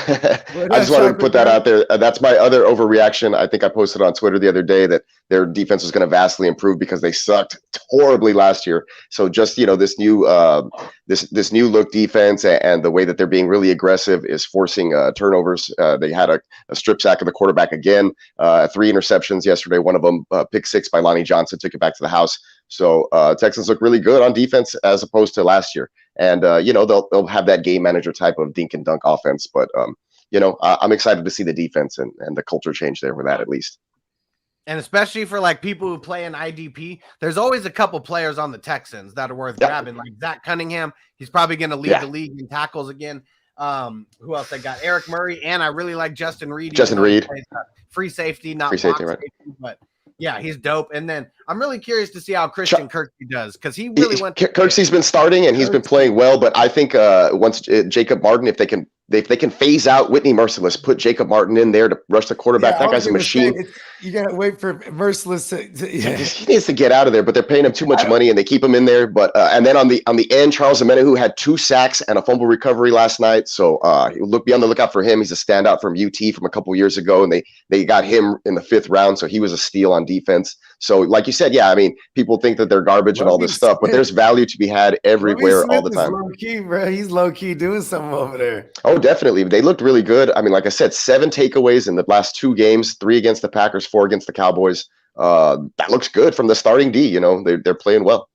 just wanted to put that out there. That's my other overreaction. I think I posted on Twitter the other day that their defense was going to vastly improve because they sucked horribly last year. So just this new this new look defense and the way that they're being really aggressive is forcing turnovers. They had a strip sack of the quarterback again. 3 interceptions yesterday. One of them pick 6 by Lonnie Johnson, took it back to the house. So Texans look really good on defense as opposed to last year. And, they'll have that game manager type of dink and dunk offense. But, I'm excited to see the defense and the culture change there with that, at least. And especially for people who play in IDP, there's always a couple players on the Texans that are worth grabbing. Like Zach Cunningham, he's probably going to lead the league in tackles again. Who else? I got Eric Murray, and I really like Justin Reed. Free safety, not free safety, right? Safety, but yeah, he's dope. And then I'm really curious to see how Christian Kirksey does, because he really went. Kirksey's been starting and he's been playing well, but I think once Jacob Martin, if they can phase out Whitney Merciless, put Jacob Martin in there to rush the quarterback. That guy's a machine. You gotta wait for Merciless He needs to get out of there, but they're paying him too much money and they keep him in there. But and then on the end, Charles Omenihu, who had 2 sacks and a fumble recovery last night. So be on the lookout for him. He's a standout from UT from a couple years ago, and they got him in the 5th round. So he was a steal on defense. So like you said, I mean, people think that they're garbage and all this stuff, but there's value to be had everywhere all the time. Low key, bro. He's low key doing something over there. Oh, definitely. They looked really good. I mean, like I said, 7 takeaways in the last 2 games, 3 against the Packers, 4 against the Cowboys. That looks good from the starting D. They're playing well.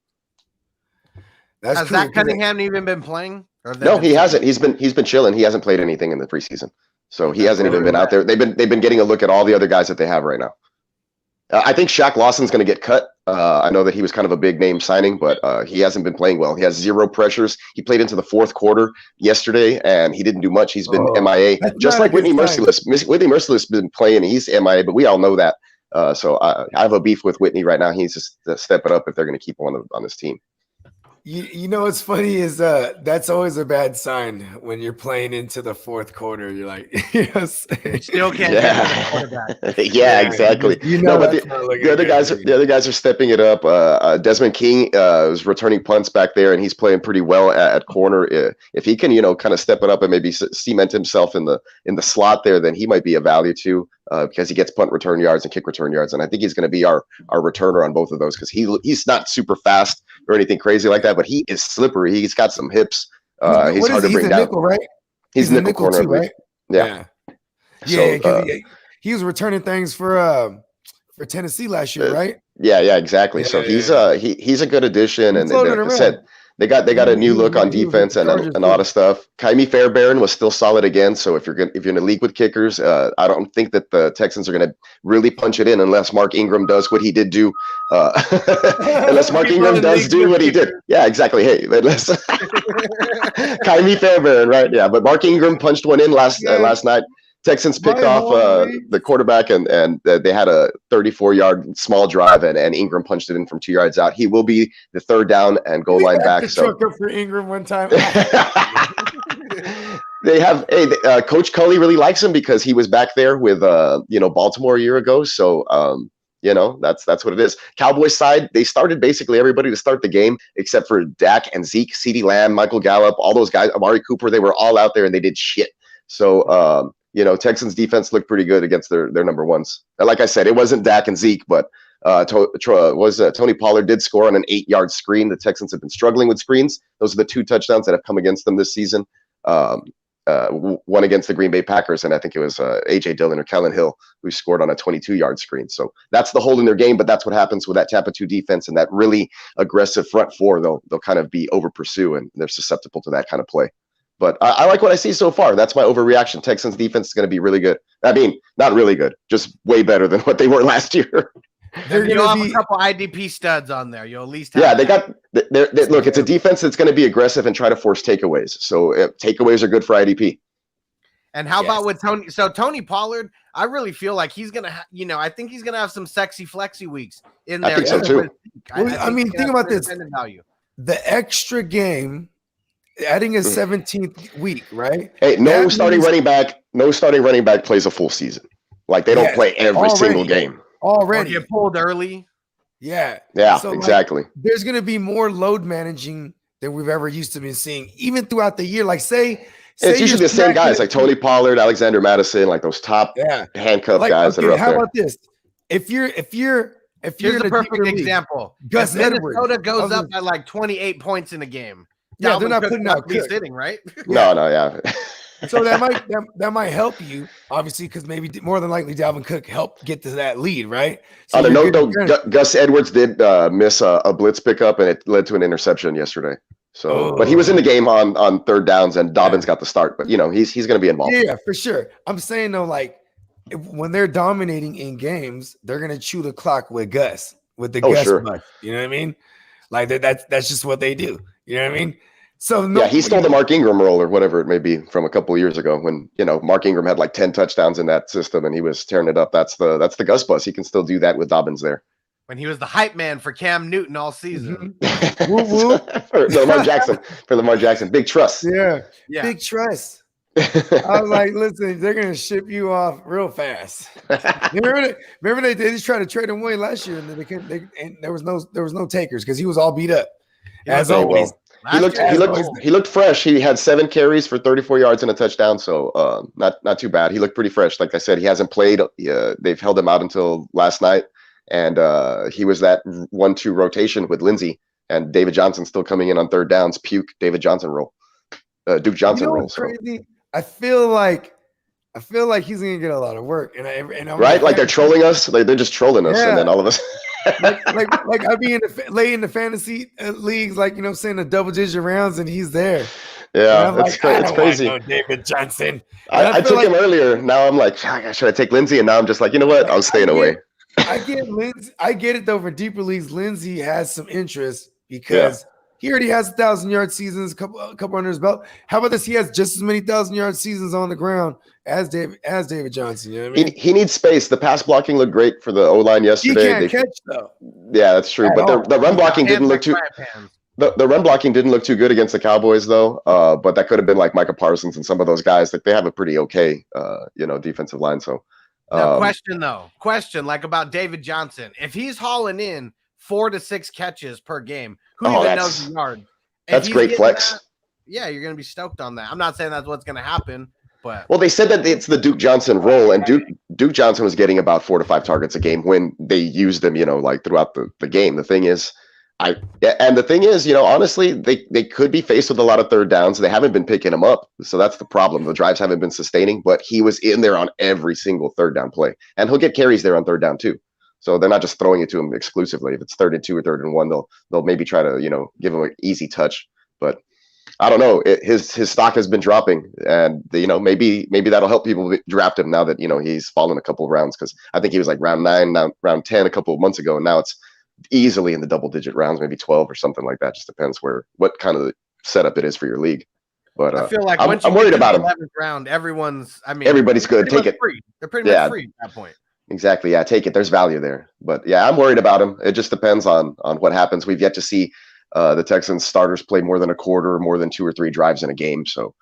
Has Zach Cunningham even been playing? No, he hasn't. He's been chilling. He hasn't played anything in the preseason. So he hasn't even been out there. They've been getting a look at all the other guys that they have right now. I think Shaq Lawson's going to get cut. I know that he was kind of a big name signing, but he hasn't been playing well. He has 0 pressures. He played into the 4th quarter yesterday, and he didn't do much. He's been MIA, just like Whitney Merciless. Whitney Merciless has been playing, and he's MIA, but we all know that. So I have a beef with Whitney right now. He needs to step it up if they're going to keep him on this team. You know what's funny is that's always a bad sign when you're playing into the 4th quarter. You're like, still can't. Yeah, exactly. But the other guys are stepping it up. Desmond King is returning punts back there, and he's playing pretty well at corner. If he can, kind of step it up and maybe cement himself in the slot there, then he might be a value too. Because he gets punt return yards and kick return yards, and I think he's going to be our returner on both of those because he's not super fast or anything crazy like that, but he is slippery. He's got some hips. He's hard to bring down. Nickel, right? He's nickel corner, too, right? Yeah. He was returning things for Tennessee last year, right? Yeah, exactly. So he's a good addition, and like I said, they got a new look on defense and a lot of stuff. Kaimi Fairbairn was still solid again. So if you're in a league with kickers, I don't think that the Texans are going to really punch it in unless Mark Ingram does what he did do. Unless Mark Ingram does do what he did. Yeah, exactly. Hey, let's Kaimi Fairbairn, right? Yeah, but Mark Ingram punched one in last night. Texans picked off the quarterback, and they had a 34-yard small drive, and Ingram punched it in from 2 yards out. He will be the 3rd down and goal line back. So up for Ingram one time. They have Coach Culley really likes him because he was back there with Baltimore a year ago. So that's what it is. Cowboys side, they started basically everybody to start the game except for Dak and Zeke, CeeDee Lamb, Michael Gallup, all those guys, Amari Cooper. They were all out there and they did shit. So Texans defense looked pretty good against their number ones. And like I said, it wasn't Dak and Zeke, but Tony Pollard did score on an 8-yard screen. The Texans have been struggling with screens. Those are the 2 touchdowns that have come against them this season. One against the Green Bay Packers, and I think it was A.J. Dillon or Kellen Hill who scored on a 22-yard screen. So that's the hole in their game, but that's what happens with that Tampa 2 defense and that really aggressive front 4. They'll kind of be over pursue, and they're susceptible to that kind of play. But I like what I see so far. That's my overreaction. Texans defense is going to be really good. I mean, not really good, just way better than what they were last year. You'll have a couple IDP studs on there. You'll at least have look, it's a defense that's going to be aggressive and try to force takeaways. So takeaways are good for IDP. And how about with Tony? So Tony Pollard, I really feel like he's going to, I think he's going to have some sexy flexy weeks in there. I think so too. I mean, think about this. The extra game, adding a 17th week, right? Hey, no starting running back plays a full season. Like they don't play every single game. Already. Or get pulled early. Yeah. So exactly. There's going to be more load managing than we've ever used to be seeing, even throughout the year. Like say it's usually the same guys, like Tony Pollard, Alexander Madison, like those top handcuff guys that are up there. How about this? If you're Here's a perfect example. Gus Edwards. Minnesota goes up by like 28 points in a game. Yeah, they're not putting out Cook sitting, right? No. So that might help you, obviously, because maybe more than likely Dalvin Cook helped get to that lead, right? So Gus Edwards did miss a blitz pickup, and it led to an interception yesterday. So, but he was in the game on 3rd downs, and Dobbins got the start. But he's going to be involved. Yeah, for sure. I'm saying though, like when they're dominating in games, they're going to chew the clock with Gus, with the Gus bus. You know what I mean? Like that's just what they do. You know what I mean? So he stole the Mark Ingram role or whatever it may be from a couple of years ago when Mark Ingram had like 10 touchdowns in that system and he was tearing it up. That's the Gus bus. He can still do that with Dobbins there. When he was the hype man for Cam Newton all season. for Lamar Jackson. Big trust. Yeah. Big trust. I was like, listen, they're gonna ship you off real fast. Remember they just tried to trade him away last year, and and there was no takers because he was all beat up. As always. He looked fresh. He had 7 carries for 34 yards and a touchdown, so not too bad. He looked pretty fresh. Like I said, he hasn't played. They've held him out until last night, and he was that 1-2 rotation with Lindsey and David Johnson still coming in on 3rd downs. Puke David Johnson role, Duke Johnson role. So. I feel like he's gonna get a lot of work, and I'm right, like they're trolling us. Like they're just trolling us, and then all of us. like I be in the fantasy leagues, like saying the double-digit rounds, and he's there. Yeah, it's crazy. David Johnson. I took him earlier. Now I'm like, should I take Lindsey? And now I'm just like, you know what? I'm staying away. I get Lindsey. I get it though. For deeper leagues, Lindsey has some interest because he already has 1,000-yard seasons, a couple under his belt. How about this? He has just as many 1,000-yard seasons on the ground as David Johnson. You know what I mean? He needs space. The pass blocking looked great for the O-line yesterday. He can't catch though. Yeah, that's true. But the run blocking didn't look too. The run blocking didn't look too good against the Cowboys though. But that could have been like Micah Parsons and some of those guys. Like they have a pretty okay, defensive line. So. Question like about David Johnson. If he's hauling in 4 to 6 catches per game, who even knows the yard? That's great flex. You're going to be stoked on that. I'm not saying that's what's going to happen, but they said that it's the Duke Johnson role, and Duke Johnson was getting about 4 to 5 targets a game when they used them, like throughout the game. The thing is, honestly, they could be faced with a lot of third downs. They haven't been picking them up. So that's the problem. The drives haven't been sustaining, but he was in there on every single third down play. And he'll get carries there on third down too. So they're not just throwing it to him exclusively. If it's 3rd and 2 or 3rd and 1, they'll maybe try to, give him an easy touch. But I don't know. His stock has been dropping, and maybe that'll help people draft him now that he's fallen a couple of rounds, because I think he was like round 9, now round 10 a couple of months ago, and now it's easily in the double-digit rounds, maybe 12 or something like that. Just depends what kind of setup it is for your league. But I feel like I'm worried about him. 11th round, everybody's good. Take it. Free. They're pretty much free at that point. Exactly. Yeah, take it. There's value there. But yeah, I'm worried about him. It just depends on what happens. We've yet to see the Texans starters play more than a quarter, more than 2 or 3 drives in a game. So,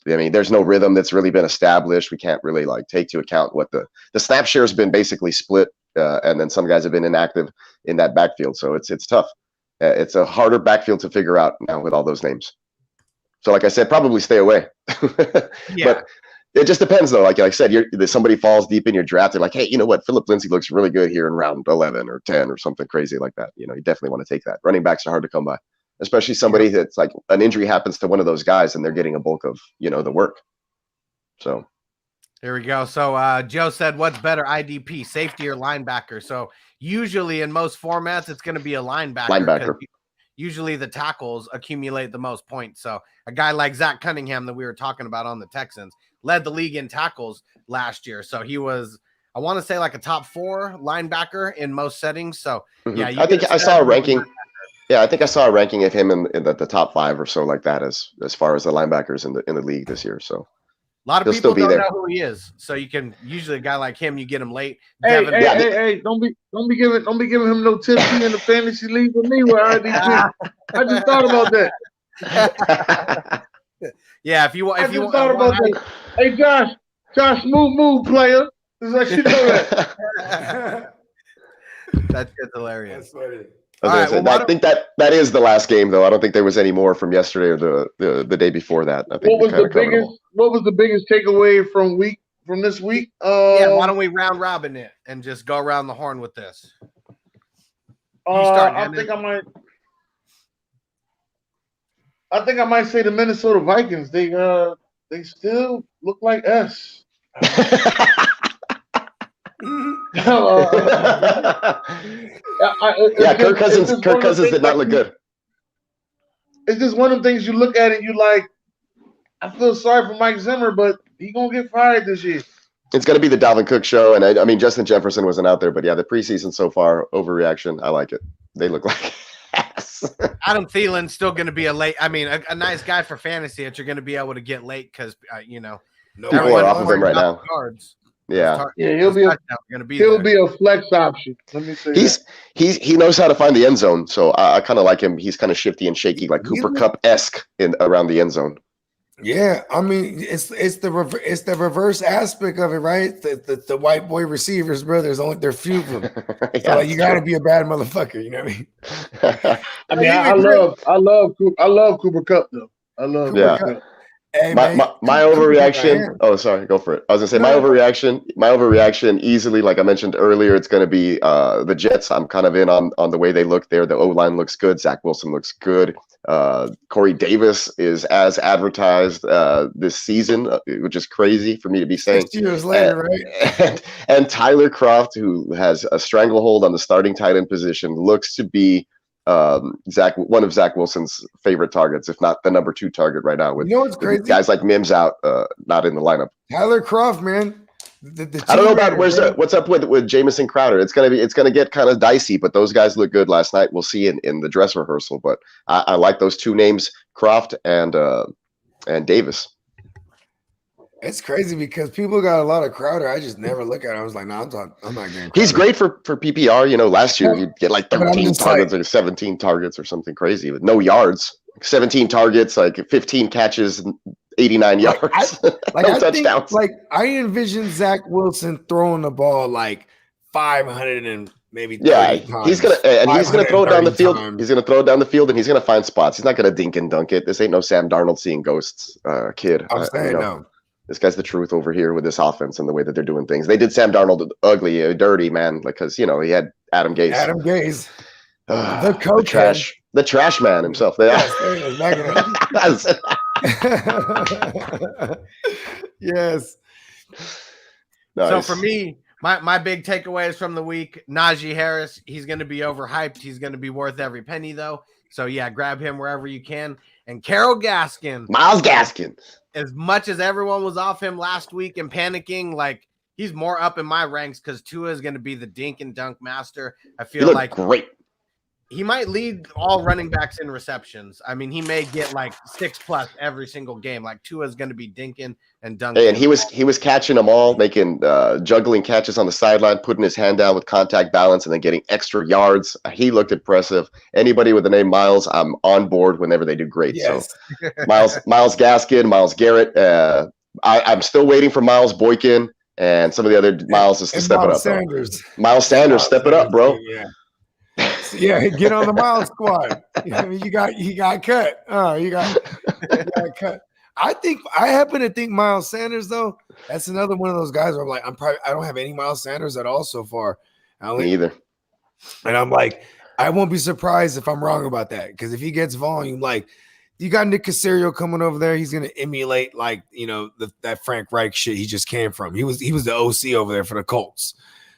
there's no rhythm that's really been established. We can't really take to account what the snap share has been basically split. And then some guys have been inactive in that backfield. So it's tough. It's a harder backfield to figure out now with all those names. So like I said, probably stay away. But it just depends though. Like I said, somebody falls deep in your draft. They're like, hey, you know what? Philip Lindsay looks really good here in round 11 or 10 or something crazy like that. You definitely want to take that. Running backs are hard to come by, especially somebody that's like an injury happens to one of those guys and they're getting a bulk of, the work. So. Here we go. So Joe said, what's better, IDP, safety or linebacker? So usually in most formats, it's going to be a linebacker. Usually the tackles accumulate the most points. So a guy like Zach Cunningham that we were talking about on the Texans led the league in tackles last year. So he was, I want to say, like a top 4 linebacker in most settings. So I think I saw a ranking. Yeah, I think I saw a ranking of him in the top 5 or so like that as far as the linebackers in the league this year. So. A lot of people don't know who he is, so you can usually a guy like him, you get him late. Hey! Don't be giving him no tips in the fantasy league with me. Where I just thought about that. If you want, thought about that. Hey, Josh, move, player. I should know that. That's hilarious. That's funny. I think that is the last game, though. I don't think there was any more from yesterday or the day before that. I think what was the biggest takeaway from this week? Why don't we round robin it and just go around the horn with this? I think I might say the Minnesota Vikings. They still look like us. Kirk Cousins did not look good. It's just one of the things you look at and you like, I feel sorry for Mike Zimmer, but he's gonna get fired this year. It's gonna be the Dalvin Cook show, and I mean Justin Jefferson wasn't out there, but the preseason so far, overreaction. I like it. They look like ass. Adam Thielen's still gonna be a nice guy for fantasy that you're gonna be able to get late because people are off of him right now. Cards. He'll be a flex option. Let me say he knows how to find the end zone, so I kind of like him. He's kind of shifty and shaky, like Cooper Kupp-esque around the end zone. Yeah, I mean it's the reverse aspect of it, right? The white boy receivers, bro. They're few of them. So you got to be a bad motherfucker. You know what I mean? I love Cooper Kupp though. I love Cooper Kupp. Hey, my overreaction. Oh, sorry, go for it. I was gonna say my overreaction easily, like I mentioned earlier, it's gonna be the Jets. I'm kind of in on the way they look there. The O-line looks good. Zach Wilson looks good. Corey Davis is as advertised this season, which is crazy for me to be saying. 6 years later, right? And Tyler Kroft, who has a stranglehold on the starting tight end position, looks to be one of Zach Wilson's favorite targets, if not the number 2 target right now. With what's crazy? Guys like Mims out, not in the lineup. Tyler Kroft, man. I don't know about what's up with Jamison Crowder. It's gonna get kind of dicey, but those guys look good last night. We'll see in the dress rehearsal. But I like those 2 names, Kroft and Davis. It's crazy because people got a lot of Crowder. I just never look at it. I was like, no, I'm not getting Crowder. He's great for PPR. You know, last year he'd get like 13 targets or 17 targets or something crazy with no yards. 17 targets, like 15 catches, 89 yards. No touchdowns. I envision Zach Wilson throwing the ball like 500 and maybe 30 times. He's gonna throw it down the field. He's gonna throw it down the field and he's gonna find spots. He's not gonna dink and dunk it. This ain't no Sam Darnold seeing ghosts, kid. I'm saying no. This guy's the truth over here with this offense and the way that they're doing things. They did Sam Darnold ugly, dirty, man, because he had Adam Gase. The coach, the trash man himself. Yes. Nice. So for me, my big takeaways from the week: Najee Harris. He's going to be overhyped. He's going to be worth every penny, though. So yeah, grab him wherever you can. And Myles Gaskin. As much as everyone was off him last week and panicking, like he's more up in my ranks because Tua is going to be the dink and dunk master. I feel like great. He might lead all running backs in receptions. I mean, he may get like 6+ every single game. Like Tua is going to be dinking and dunking. And he was catching them all, making juggling catches on the sideline, putting his hand down with contact balance, and then getting extra yards. He looked impressive. Anybody with the name Myles, I'm on board whenever they do great. Yes. So Myles Gaskin, Myles Garrett. I'm still waiting for Miles Boykin and some of the other Miles to step it up. Miles Sanders, step it up, bro. Yeah, get on the Miles squad. You got cut. You got cut. I happen to think Miles Sanders, though, that's another one of those guys where I'm like, I don't have any Miles Sanders at all so far. Me either. And I'm like, I won't be surprised if I'm wrong about that, because if he gets volume, like you got Nick Caserio coming over there, he's gonna emulate that Frank Reich shit he just came from. He was the OC over there for the Colts.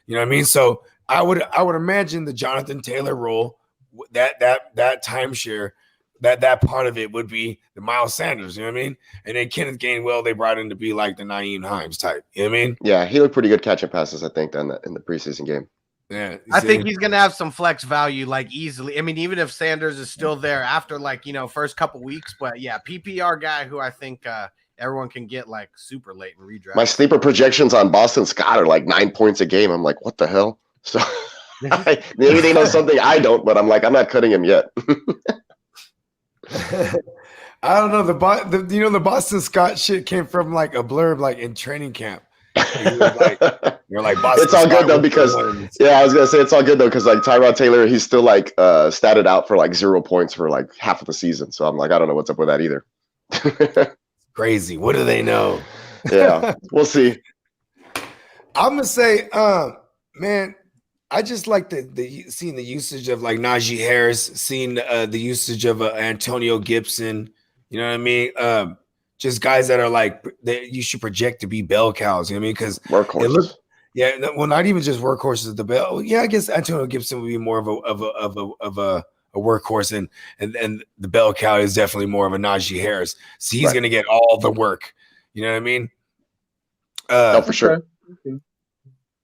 You know what I mean? So I would imagine the Jonathan Taylor role, that timeshare, that part of it would be the Miles Sanders, you know what I mean? And then Kenneth Gainwell, they brought in to be like the Nyheim Hines type, you know what I mean? Yeah, he looked pretty good catching passes, I think, in the preseason game. Yeah, I think he's gonna have some flex value, like easily. I mean, even if Sanders is still there after first couple weeks, but yeah, PPR guy who I think everyone can get like super late and redraft. My sleeper projections on Boston Scott are like 9 points a game. I'm like, what the hell? So maybe they know something I don't, but I'm like, I'm not cutting him yet. I don't know. The Boston Scott shit came from like a blurb like in training camp. You're like Boston it's all Scott good though because I was gonna say it's all good though because like Tyrod Taylor, he's still like statted out for like 0 points for like half of the season. So I'm like, I don't know what's up with that either. Crazy. What do they know? Yeah, we'll see. I'm gonna say, man, I just like the seeing the usage of like Najee Harris, seeing the usage of Antonio Gibson. You know what I mean? Just guys that are like that you should project to be bell cows. You know what I mean? Because workhorses. Not even just workhorses. The bell. Yeah, I guess Antonio Gibson would be more of a workhorse, and the bell cow is definitely more of a Najee Harris. So he's gonna get all the work. You know what I mean? For sure.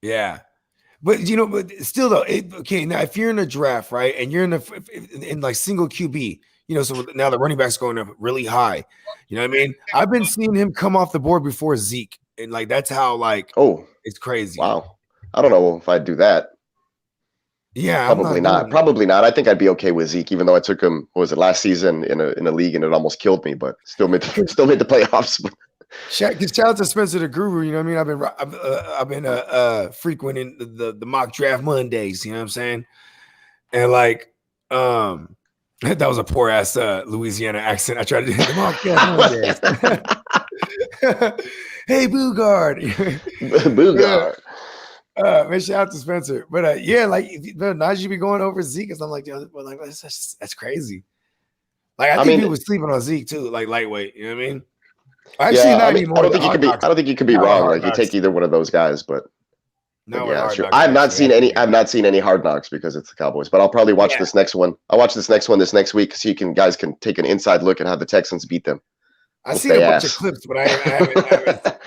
Yeah. But but still though, okay. Now if you're in a draft, right, and you're in like single QB, so now the running back's going up really high. You know what I mean? I've been seeing him come off the board before Zeke, and like that's how it's crazy. Wow, I don't know if I'd do that. Yeah, probably not. Probably not. I think I'd be okay with Zeke, even though I took him. What was it, last season in a league, and it almost killed me, but still made the playoffs. Shout out to Spencer the Guru. You know what I mean? I've been frequenting the mock draft Mondays. You know what I'm saying? And like that was a poor ass Louisiana accent. I tried to do the mock draft Mondays. Hey, Bogard. Bogard. Man, shout out to Spencer. But Najee be going over Zeke, and I'm like, that's crazy. Like I think he was sleeping on Zeke too, like lightweight. You know what I mean? Actually, not anymore. I don't think you could be wrong. Like you take either one of those guys, but No, yeah, sure. I've not seen any Hard Knocks because it's the Cowboys, but I'll probably watch this next one. I'll watch this next one this next week so guys can take an inside look at how the Texans beat them. I've seen a bunch of clips, but I haven't.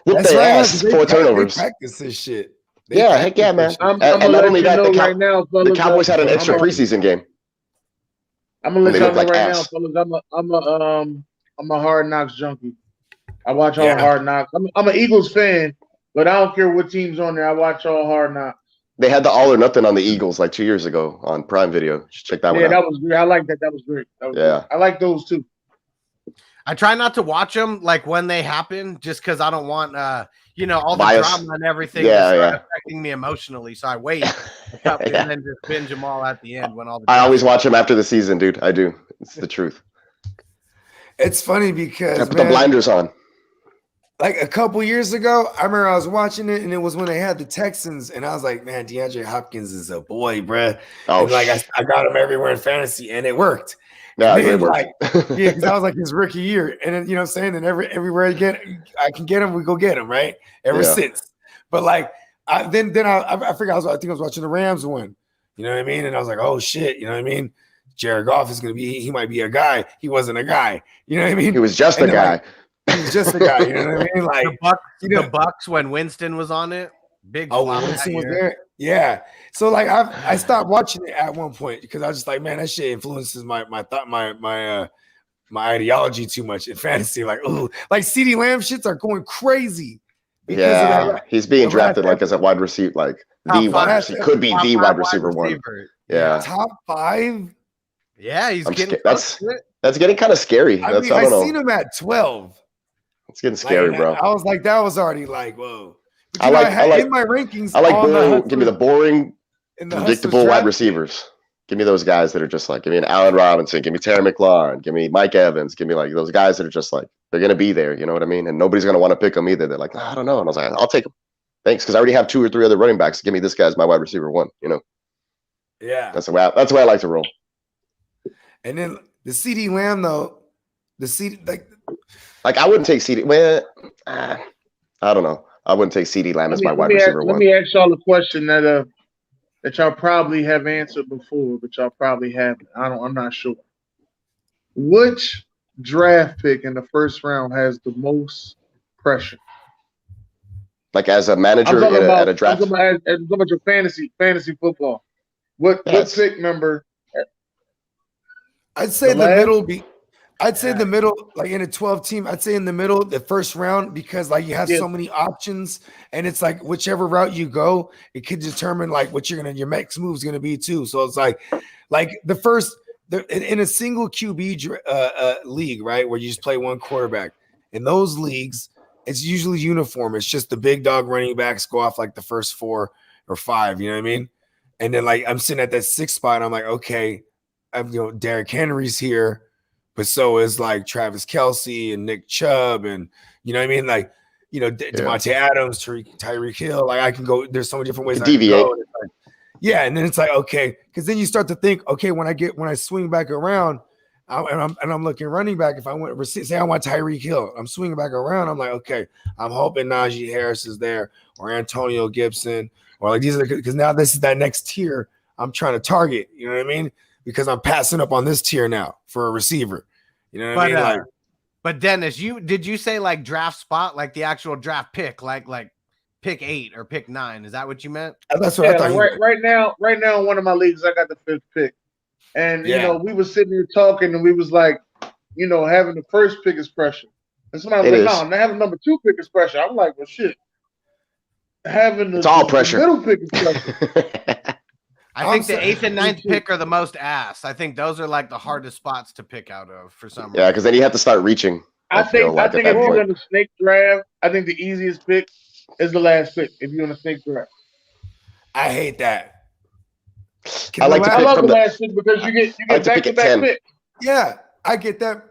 Whoop their ass, 4 turnovers. They practice this shit. Heck yeah, man. I'm not only that, the Cowboys had an extra preseason game. I'm gonna let y'all know right now, fellas. I'm a Hard Knocks junkie. I watch all Hard Knocks. I'm an Eagles fan, but I don't care what team's on there. I watch all Hard Knocks. They had the All or Nothing on the Eagles like 2 years ago on Prime Video. Just check that one out. Yeah, that was great. I like that. That was great. Great. I like those too. I try not to watch them like when they happen, just because I don't want all the bias. drama and everything to start affecting me emotionally. So I wait and then just binge them all at the end when all the. I always watch them after the season, dude. I do. It's the truth. It's funny because I put the blinders on. Like a couple years ago, I remember I was watching it, and it was when they had the Texans, and I was like, "Man, DeAndre Hopkins is a boy, bruh." Oh, and like I got him everywhere in fantasy, and it worked. Yeah, because I was like his rookie year, and then, you know what I'm saying, and everywhere I can get him, we go get him, right? Ever since, but like I think I was watching the Rams one, you know what I mean, and I was like, oh shit, you know what I mean? Jared Goff is gonna be, he might be a guy. He wasn't a guy, you know what I mean? He was just a guy. He was just a guy, you know what I mean? Like the Bucks when Winston was on it, Winston was there. Yeah. So like I stopped watching it at one point because I was just like, man, that shit influences my thought, my ideology too much in fantasy. Like, ooh, like CeeDee Lamb shits are going crazy. He's being drafted like as a wide receiver, like the wide receiver, could be the wide receiver one. Yeah. Top 5. Yeah, he's getting that's getting kind of scary. I seen him at 12. It's getting scary, bro. I was like, that was already like, whoa. I like in my rankings. I like give me the boring, predictable wide receivers. Give me those guys that are just like, give me an Allen Robinson, give me Terry McLaurin, give me Mike Evans, give me like those guys that are just like, they're gonna be there. You know what I mean? And nobody's gonna want to pick them either. They're like, I don't know. And I was like, I'll take them. Thanks, because I already have 2 or 3 other running backs. Give me this guy as my wide receiver 1. You know? Yeah. That's the way I like to roll. And then the CeeDee Lamb though, like I wouldn't take CeeDee. Well, I don't know. I wouldn't take CeeDee Lamb as my wide receiver 1. Let me ask y'all a question that y'all probably have answered before, but y'all probably haven't. I'm not sure. Which draft pick in the first round has the most pressure? Like as a manager at a draft? I'm talking about your fantasy football. What pick number? I'd say the middle. I'd say the middle, like in a 12 team, I'd say in the middle, the first round, because like you have so many options, and it's like whichever route you go, it could determine like what your next move is gonna be too. So it's like the first in a single QB league, right, where you just play one quarterback. In those leagues, it's usually uniform. It's just the big dog running backs go off like the first 4 or 5. You know what I mean? And then like I'm sitting at that 6th spot, and I'm like, okay, Derrick Henry's here. But so is like Travis Kelce and Nick Chubb, and you know what I mean? Like, Devontae Adams, Tyreek Hill. Like I can go, there's so many different ways I can go. And then it's like, okay, because then you start to think, okay, when I swing back around, I'm looking running back. If I want, say I want Tyreek Hill, I'm swinging back around. I'm like, okay, I'm hoping Najee Harris is there or Antonio Gibson, or like these are, because now this is that next tier I'm trying to target. You know what I mean? Because I'm passing up on this tier now for a receiver. You know what I mean? Like, but Dennis, did you say like draft spot, like the actual draft pick, like pick 8 or pick 9? Is that what you meant? That's what I thought. Right now, in one of my leagues, I got the 5th pick. And we were sitting here talking, and we was like, having the first pick is pressure. And somebody was like, no, having number 2 pick is pressure. I'm like, well, shit. Having it's all pressure. The middle pick is pressure. I think the 8th and 9th pick are the most ass. I think those are like the hardest spots to pick out of for some reason. Yeah, because then you have to start reaching. I think if you're in a snake draft, I think the easiest pick is the last pick if you're in a snake draft. I hate that. I love the last pick because you get back-to-back pick. Yeah, I get that.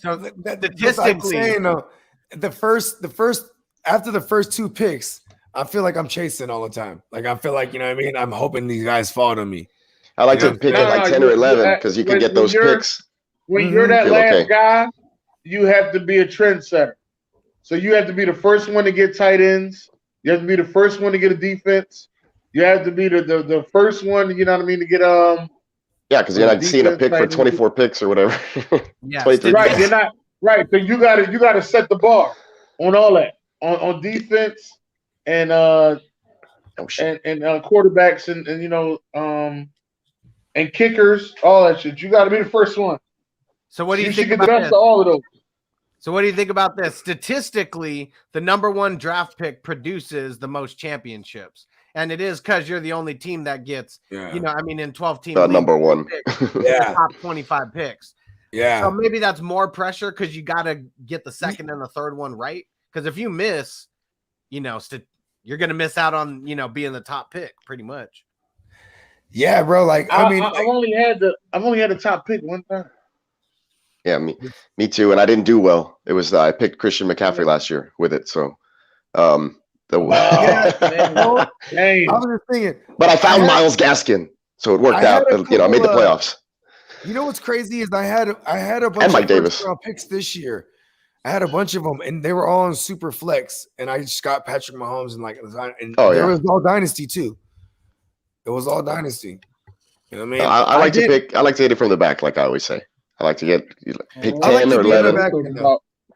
So statistically, the first after the first 2 picks, I feel like I'm chasing all the time. Like I feel like, you know what I mean? I'm hoping these guys fall to me. I like to pick at like 10 or 11 because you can get those picks. When you're that last guy, you have to be a trendsetter. So you have to be the first one to get tight ends. You have to be the first one to get a defense. You have to be the first one, you know what I mean, to get Yeah, because you're not seeing a pick for 24 picks or whatever. Yeah, 23 right. picks. You're not right. So you gotta set the bar on all that. On defense and quarterbacks and you know and kickers, all that shit. You gotta be the first one. So what do you You think should get the about rest this? of all of those. So what do you think about this? Statistically, the number one draft pick produces the most championships. And it is because you're the only team that gets, you know, I mean, in 12 team league, number one. the top 25 picks. Yeah. So maybe that's more pressure because you got to get the second and the third one right. Because if you miss, you know, you're going to miss out on, you know, being the top pick pretty much. Yeah, bro. Like, I mean, I've only had the top pick one time. Yeah, me too. And I didn't do well. It was I picked Christian McCaffrey last year with it. So Dang. I was just thinking, but I found Myles Gaskin, so it worked out. You know, I made the playoffs. You know what's crazy is I had a bunch And Mike of Davis first-round picks this year. I had a bunch of them, and they were all on super flex. And I just got Patrick Mahomes and it was all dynasty too. It was all dynasty. You know what I mean? I like to pick. I like to hit it from the back, like I always say. I like to pick 10 or 11.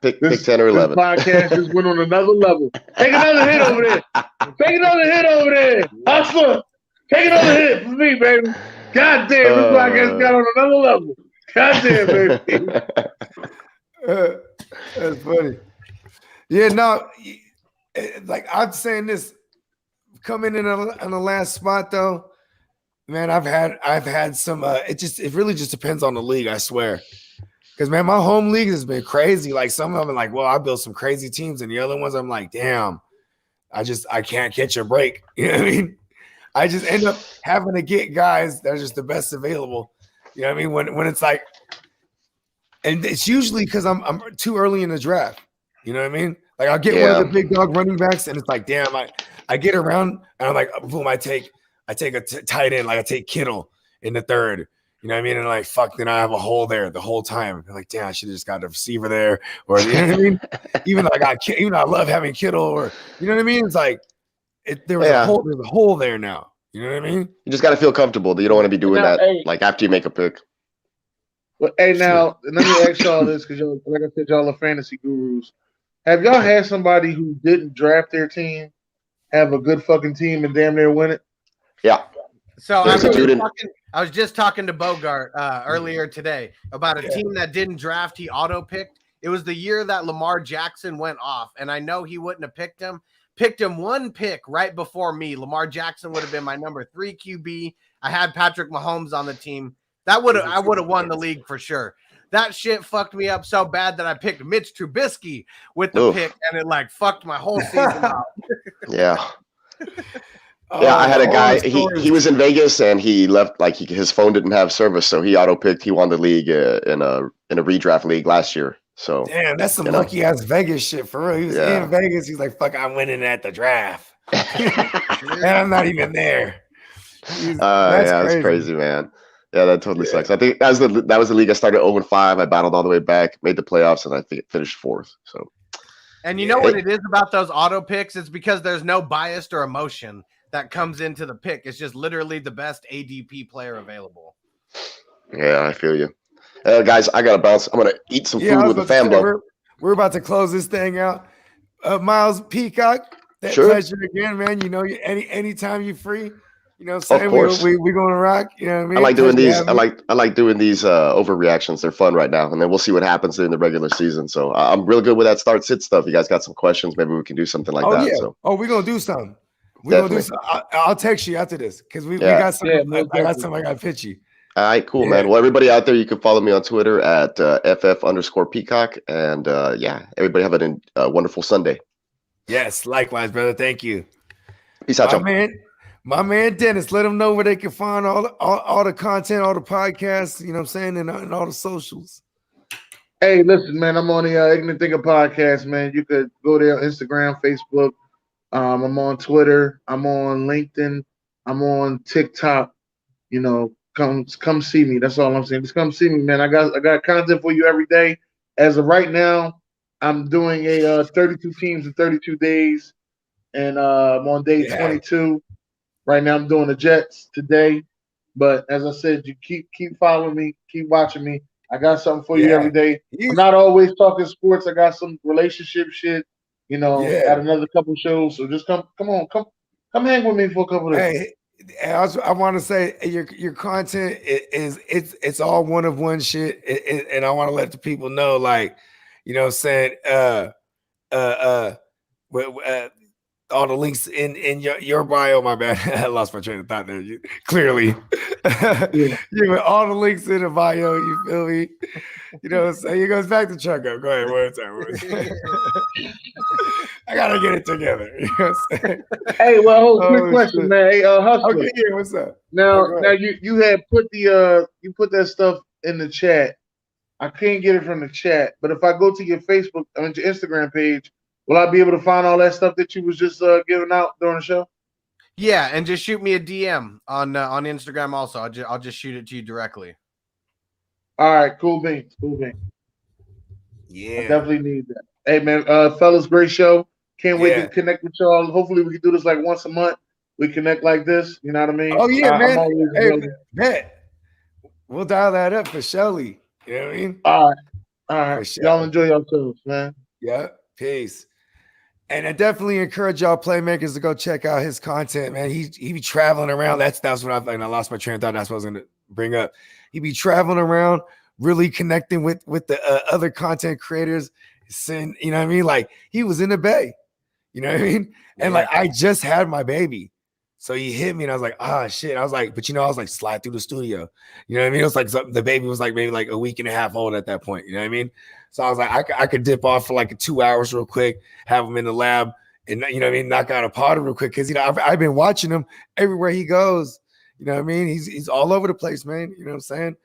Pick 10 or 11. This podcast just went on another level. Take another hit over there. Take another hit over there. Hustler. Take another hit for me, baby. God damn, this podcast got on another level. God damn, baby. That's funny. Yeah, no, like I'm saying this, coming in on the last spot though, man, I've had some. It really just depends on the league, I swear. Because man, my home league has been crazy. Like some of them, like, well, I built some crazy teams, and the other ones, I'm like, damn, I can't catch a break. You know what I mean? I just end up having to get guys that are just the best available. You know what I mean? When it's like, and it's usually because I'm too early in the draft. You know what I mean? Like I'll get one of the big dog running backs, and it's like, damn, I get around, and I'm like, boom, I take a tight end, like I take Kittle in the third. You know what I mean? And like, fuck, then I have a hole there the whole time. I'm like, damn, I should have just got a receiver there, or you know what I mean? Even though I love having Kittle, or you know what I mean? It's like there's a hole there now. You know what I mean? You just got to feel comfortable. You don't want to be doing that like after you make a pick. Well, hey, now let me ask y'all this because, like I said, y'all are fantasy gurus. Have y'all had somebody who didn't draft their team have a good fucking team and damn near win it? Yeah. So I was just talking to Bogart earlier today about a team that didn't draft. He auto-picked. It was the year that Lamar Jackson went off, and I know he wouldn't have picked him. Picked him one pick right before me. Lamar Jackson would have been my number 3 QB. I had Patrick Mahomes on the team. I would have won the league for sure. That shit fucked me up so bad that I picked Mitch Trubisky with the pick, and it like fucked my whole season up. Yeah. Yeah, I had a guy. He was in Vegas and he left. Like his phone didn't have service, so he auto picked. He won the league in a redraft league last year. So damn, that's some lucky ass Vegas shit for real. He was in Vegas. He's like, "Fuck, I'm winning at the draft," and I'm not even there. That's crazy, man. Yeah, that totally sucks. I think that was the league I started 0-5. I battled all the way back, made the playoffs, and I think finished 4th. So, and you know what it is about those auto picks? It's because there's no bias or emotion that comes into the pick. It's just literally the best ADP player available. Yeah, I feel you. Guys, I got to bounce. I'm going to eat some food with the fam bro. We're about to close this thing out. Myles Peacock, pleasure again, man. You know, anytime you're free, you know what I'm saying? We're going to rock. You know what I mean? I like doing these. I like doing these overreactions. They're fun right now. And then we'll see what happens in the regular season. So I'm real good with that start-sit stuff. You guys got some questions? Maybe we can do something like that. Yeah. So. We're going to do something. I'll text you after this because we got some. I got something I got to pitch you. All right, cool, man. Well, everybody out there, you can follow me on Twitter at ff_Peacock. And everybody have a wonderful Sunday. Yes, likewise, brother. Thank you. Peace out, y'all. My man Dennis, let them know where they can find all the content, all the podcasts, you know what I'm saying, and all the socials. Hey, listen, man, I'm on the Ignorant Thinker podcast, man. You could go there on Instagram, Facebook. I'm on Twitter. I'm on LinkedIn. I'm on TikTok. You know, come see me. That's all I'm saying. Just come see me, man. I got content for you every day. As of right now, I'm doing a 32 teams in 32 days and I'm on day 22. Right now, I'm doing the Jets today. But as I said, you keep following me, keep watching me. I got something for you every day. I'm not always talking sports. I got some relationship shit. Got another couple shows. So just come hang with me for a couple of days. Hey, I want to say your content it's all one of one shit, and I want to let the people know, like, saying all the links in your bio. My bad, I lost my train of thought there. Clearly, all the links in the bio. You feel me? So it goes back to Chuck up. Go ahead, one time. I gotta get it together. You know what I'm saying? Hey, well, quick question, shit. Man. Hey, Hustler. Okay, yeah, what's up? Now you had put that stuff in the chat. I can't get it from the chat, but if I go to your Facebook, your Instagram page, will I be able to find all that stuff that you was just giving out during the show? Yeah, and just shoot me a DM on Instagram. Also, I'll just shoot it to you directly. All right, cool beans. Yeah, I definitely need that. Hey, man, fellas, great show. Can't wait to connect with y'all. Hopefully, we can do this like once a month. We connect like this. You know what I mean? Oh yeah, man. Bet. We'll dial that up for Shelly. You know what I mean? All right. Sure. Y'all enjoy yourselves, man. Yeah. Peace. And I definitely encourage y'all playmakers to go check out his content, man. He be traveling around. That's what I lost my train of thought. That's what I was going to bring up. He be traveling around, really connecting with the other content creators. You know what I mean? Like, he was in the Bay. You know what I mean? And like, I just had my baby. So he hit me and I was like, shit. I was like, but I was like, slide through the studio. You know what I mean? It was like the baby was like maybe like a week and a half old at that point. You know what I mean? So I was like, I could dip off for like 2 hours real quick, have him in the lab, and you know what I mean, knock out a powder real quick. Because I've been watching him everywhere he goes. You know what I mean? He's all over the place, man. You know what I'm saying?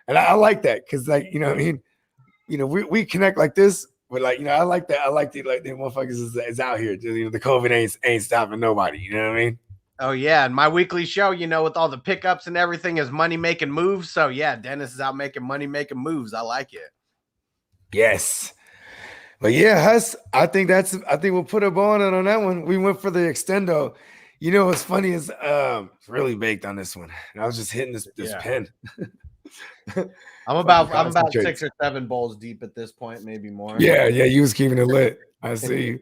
And I like that because, like, you know what I mean? We connect like this, but like, I like that. I like the motherfuckers is out here. Just, the COVID ain't stopping nobody. You know what I mean? Oh yeah, and my weekly show, with all the pickups and everything, is money making moves. So yeah, Dennis is out making money making moves. I like it. Yes. But yeah, Huss, I think we'll put a bow on that one. We went for the extendo. What's funny is really baked on this one. And I was just hitting this pen. I'm about 6 or 7 bowls deep at this point, maybe more. Yeah, you was keeping it lit. I see you.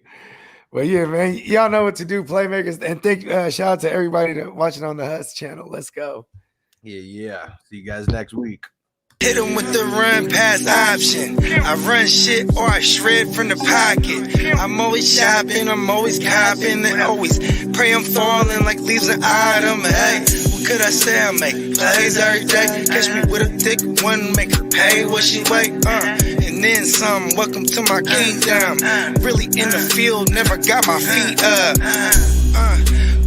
Well, yeah, man, y'all know what to do, playmakers. And shout out to everybody watching on the Huss channel. Let's go. Yeah. See you guys next week. Hit him with the run pass option. I run shit or I shred from the pocket. I'm always shopping, I'm always copping, and always pray I'm falling like leaves an item. Hey, what could I say? I make plays every day. Catch me with a thick one, make her pay what she weigh. And then some. Welcome to my kingdom. Really in the field, never got my feet up.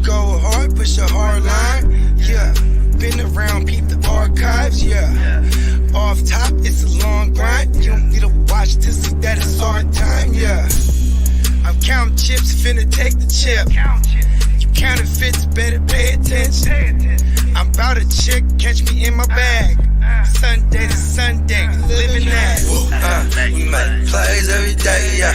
Go hard, push a hard line. Yeah, been around, peep the archives. Yeah. Off top, it's a long grind. You don't need to watch to see that it's hard time, yeah. I'm counting chips, finna take the chip. You counterfeits, better pay attention. I'm about a chick, catch me in my bag. Sunday to Sunday, we living that. We make plays every day, yeah.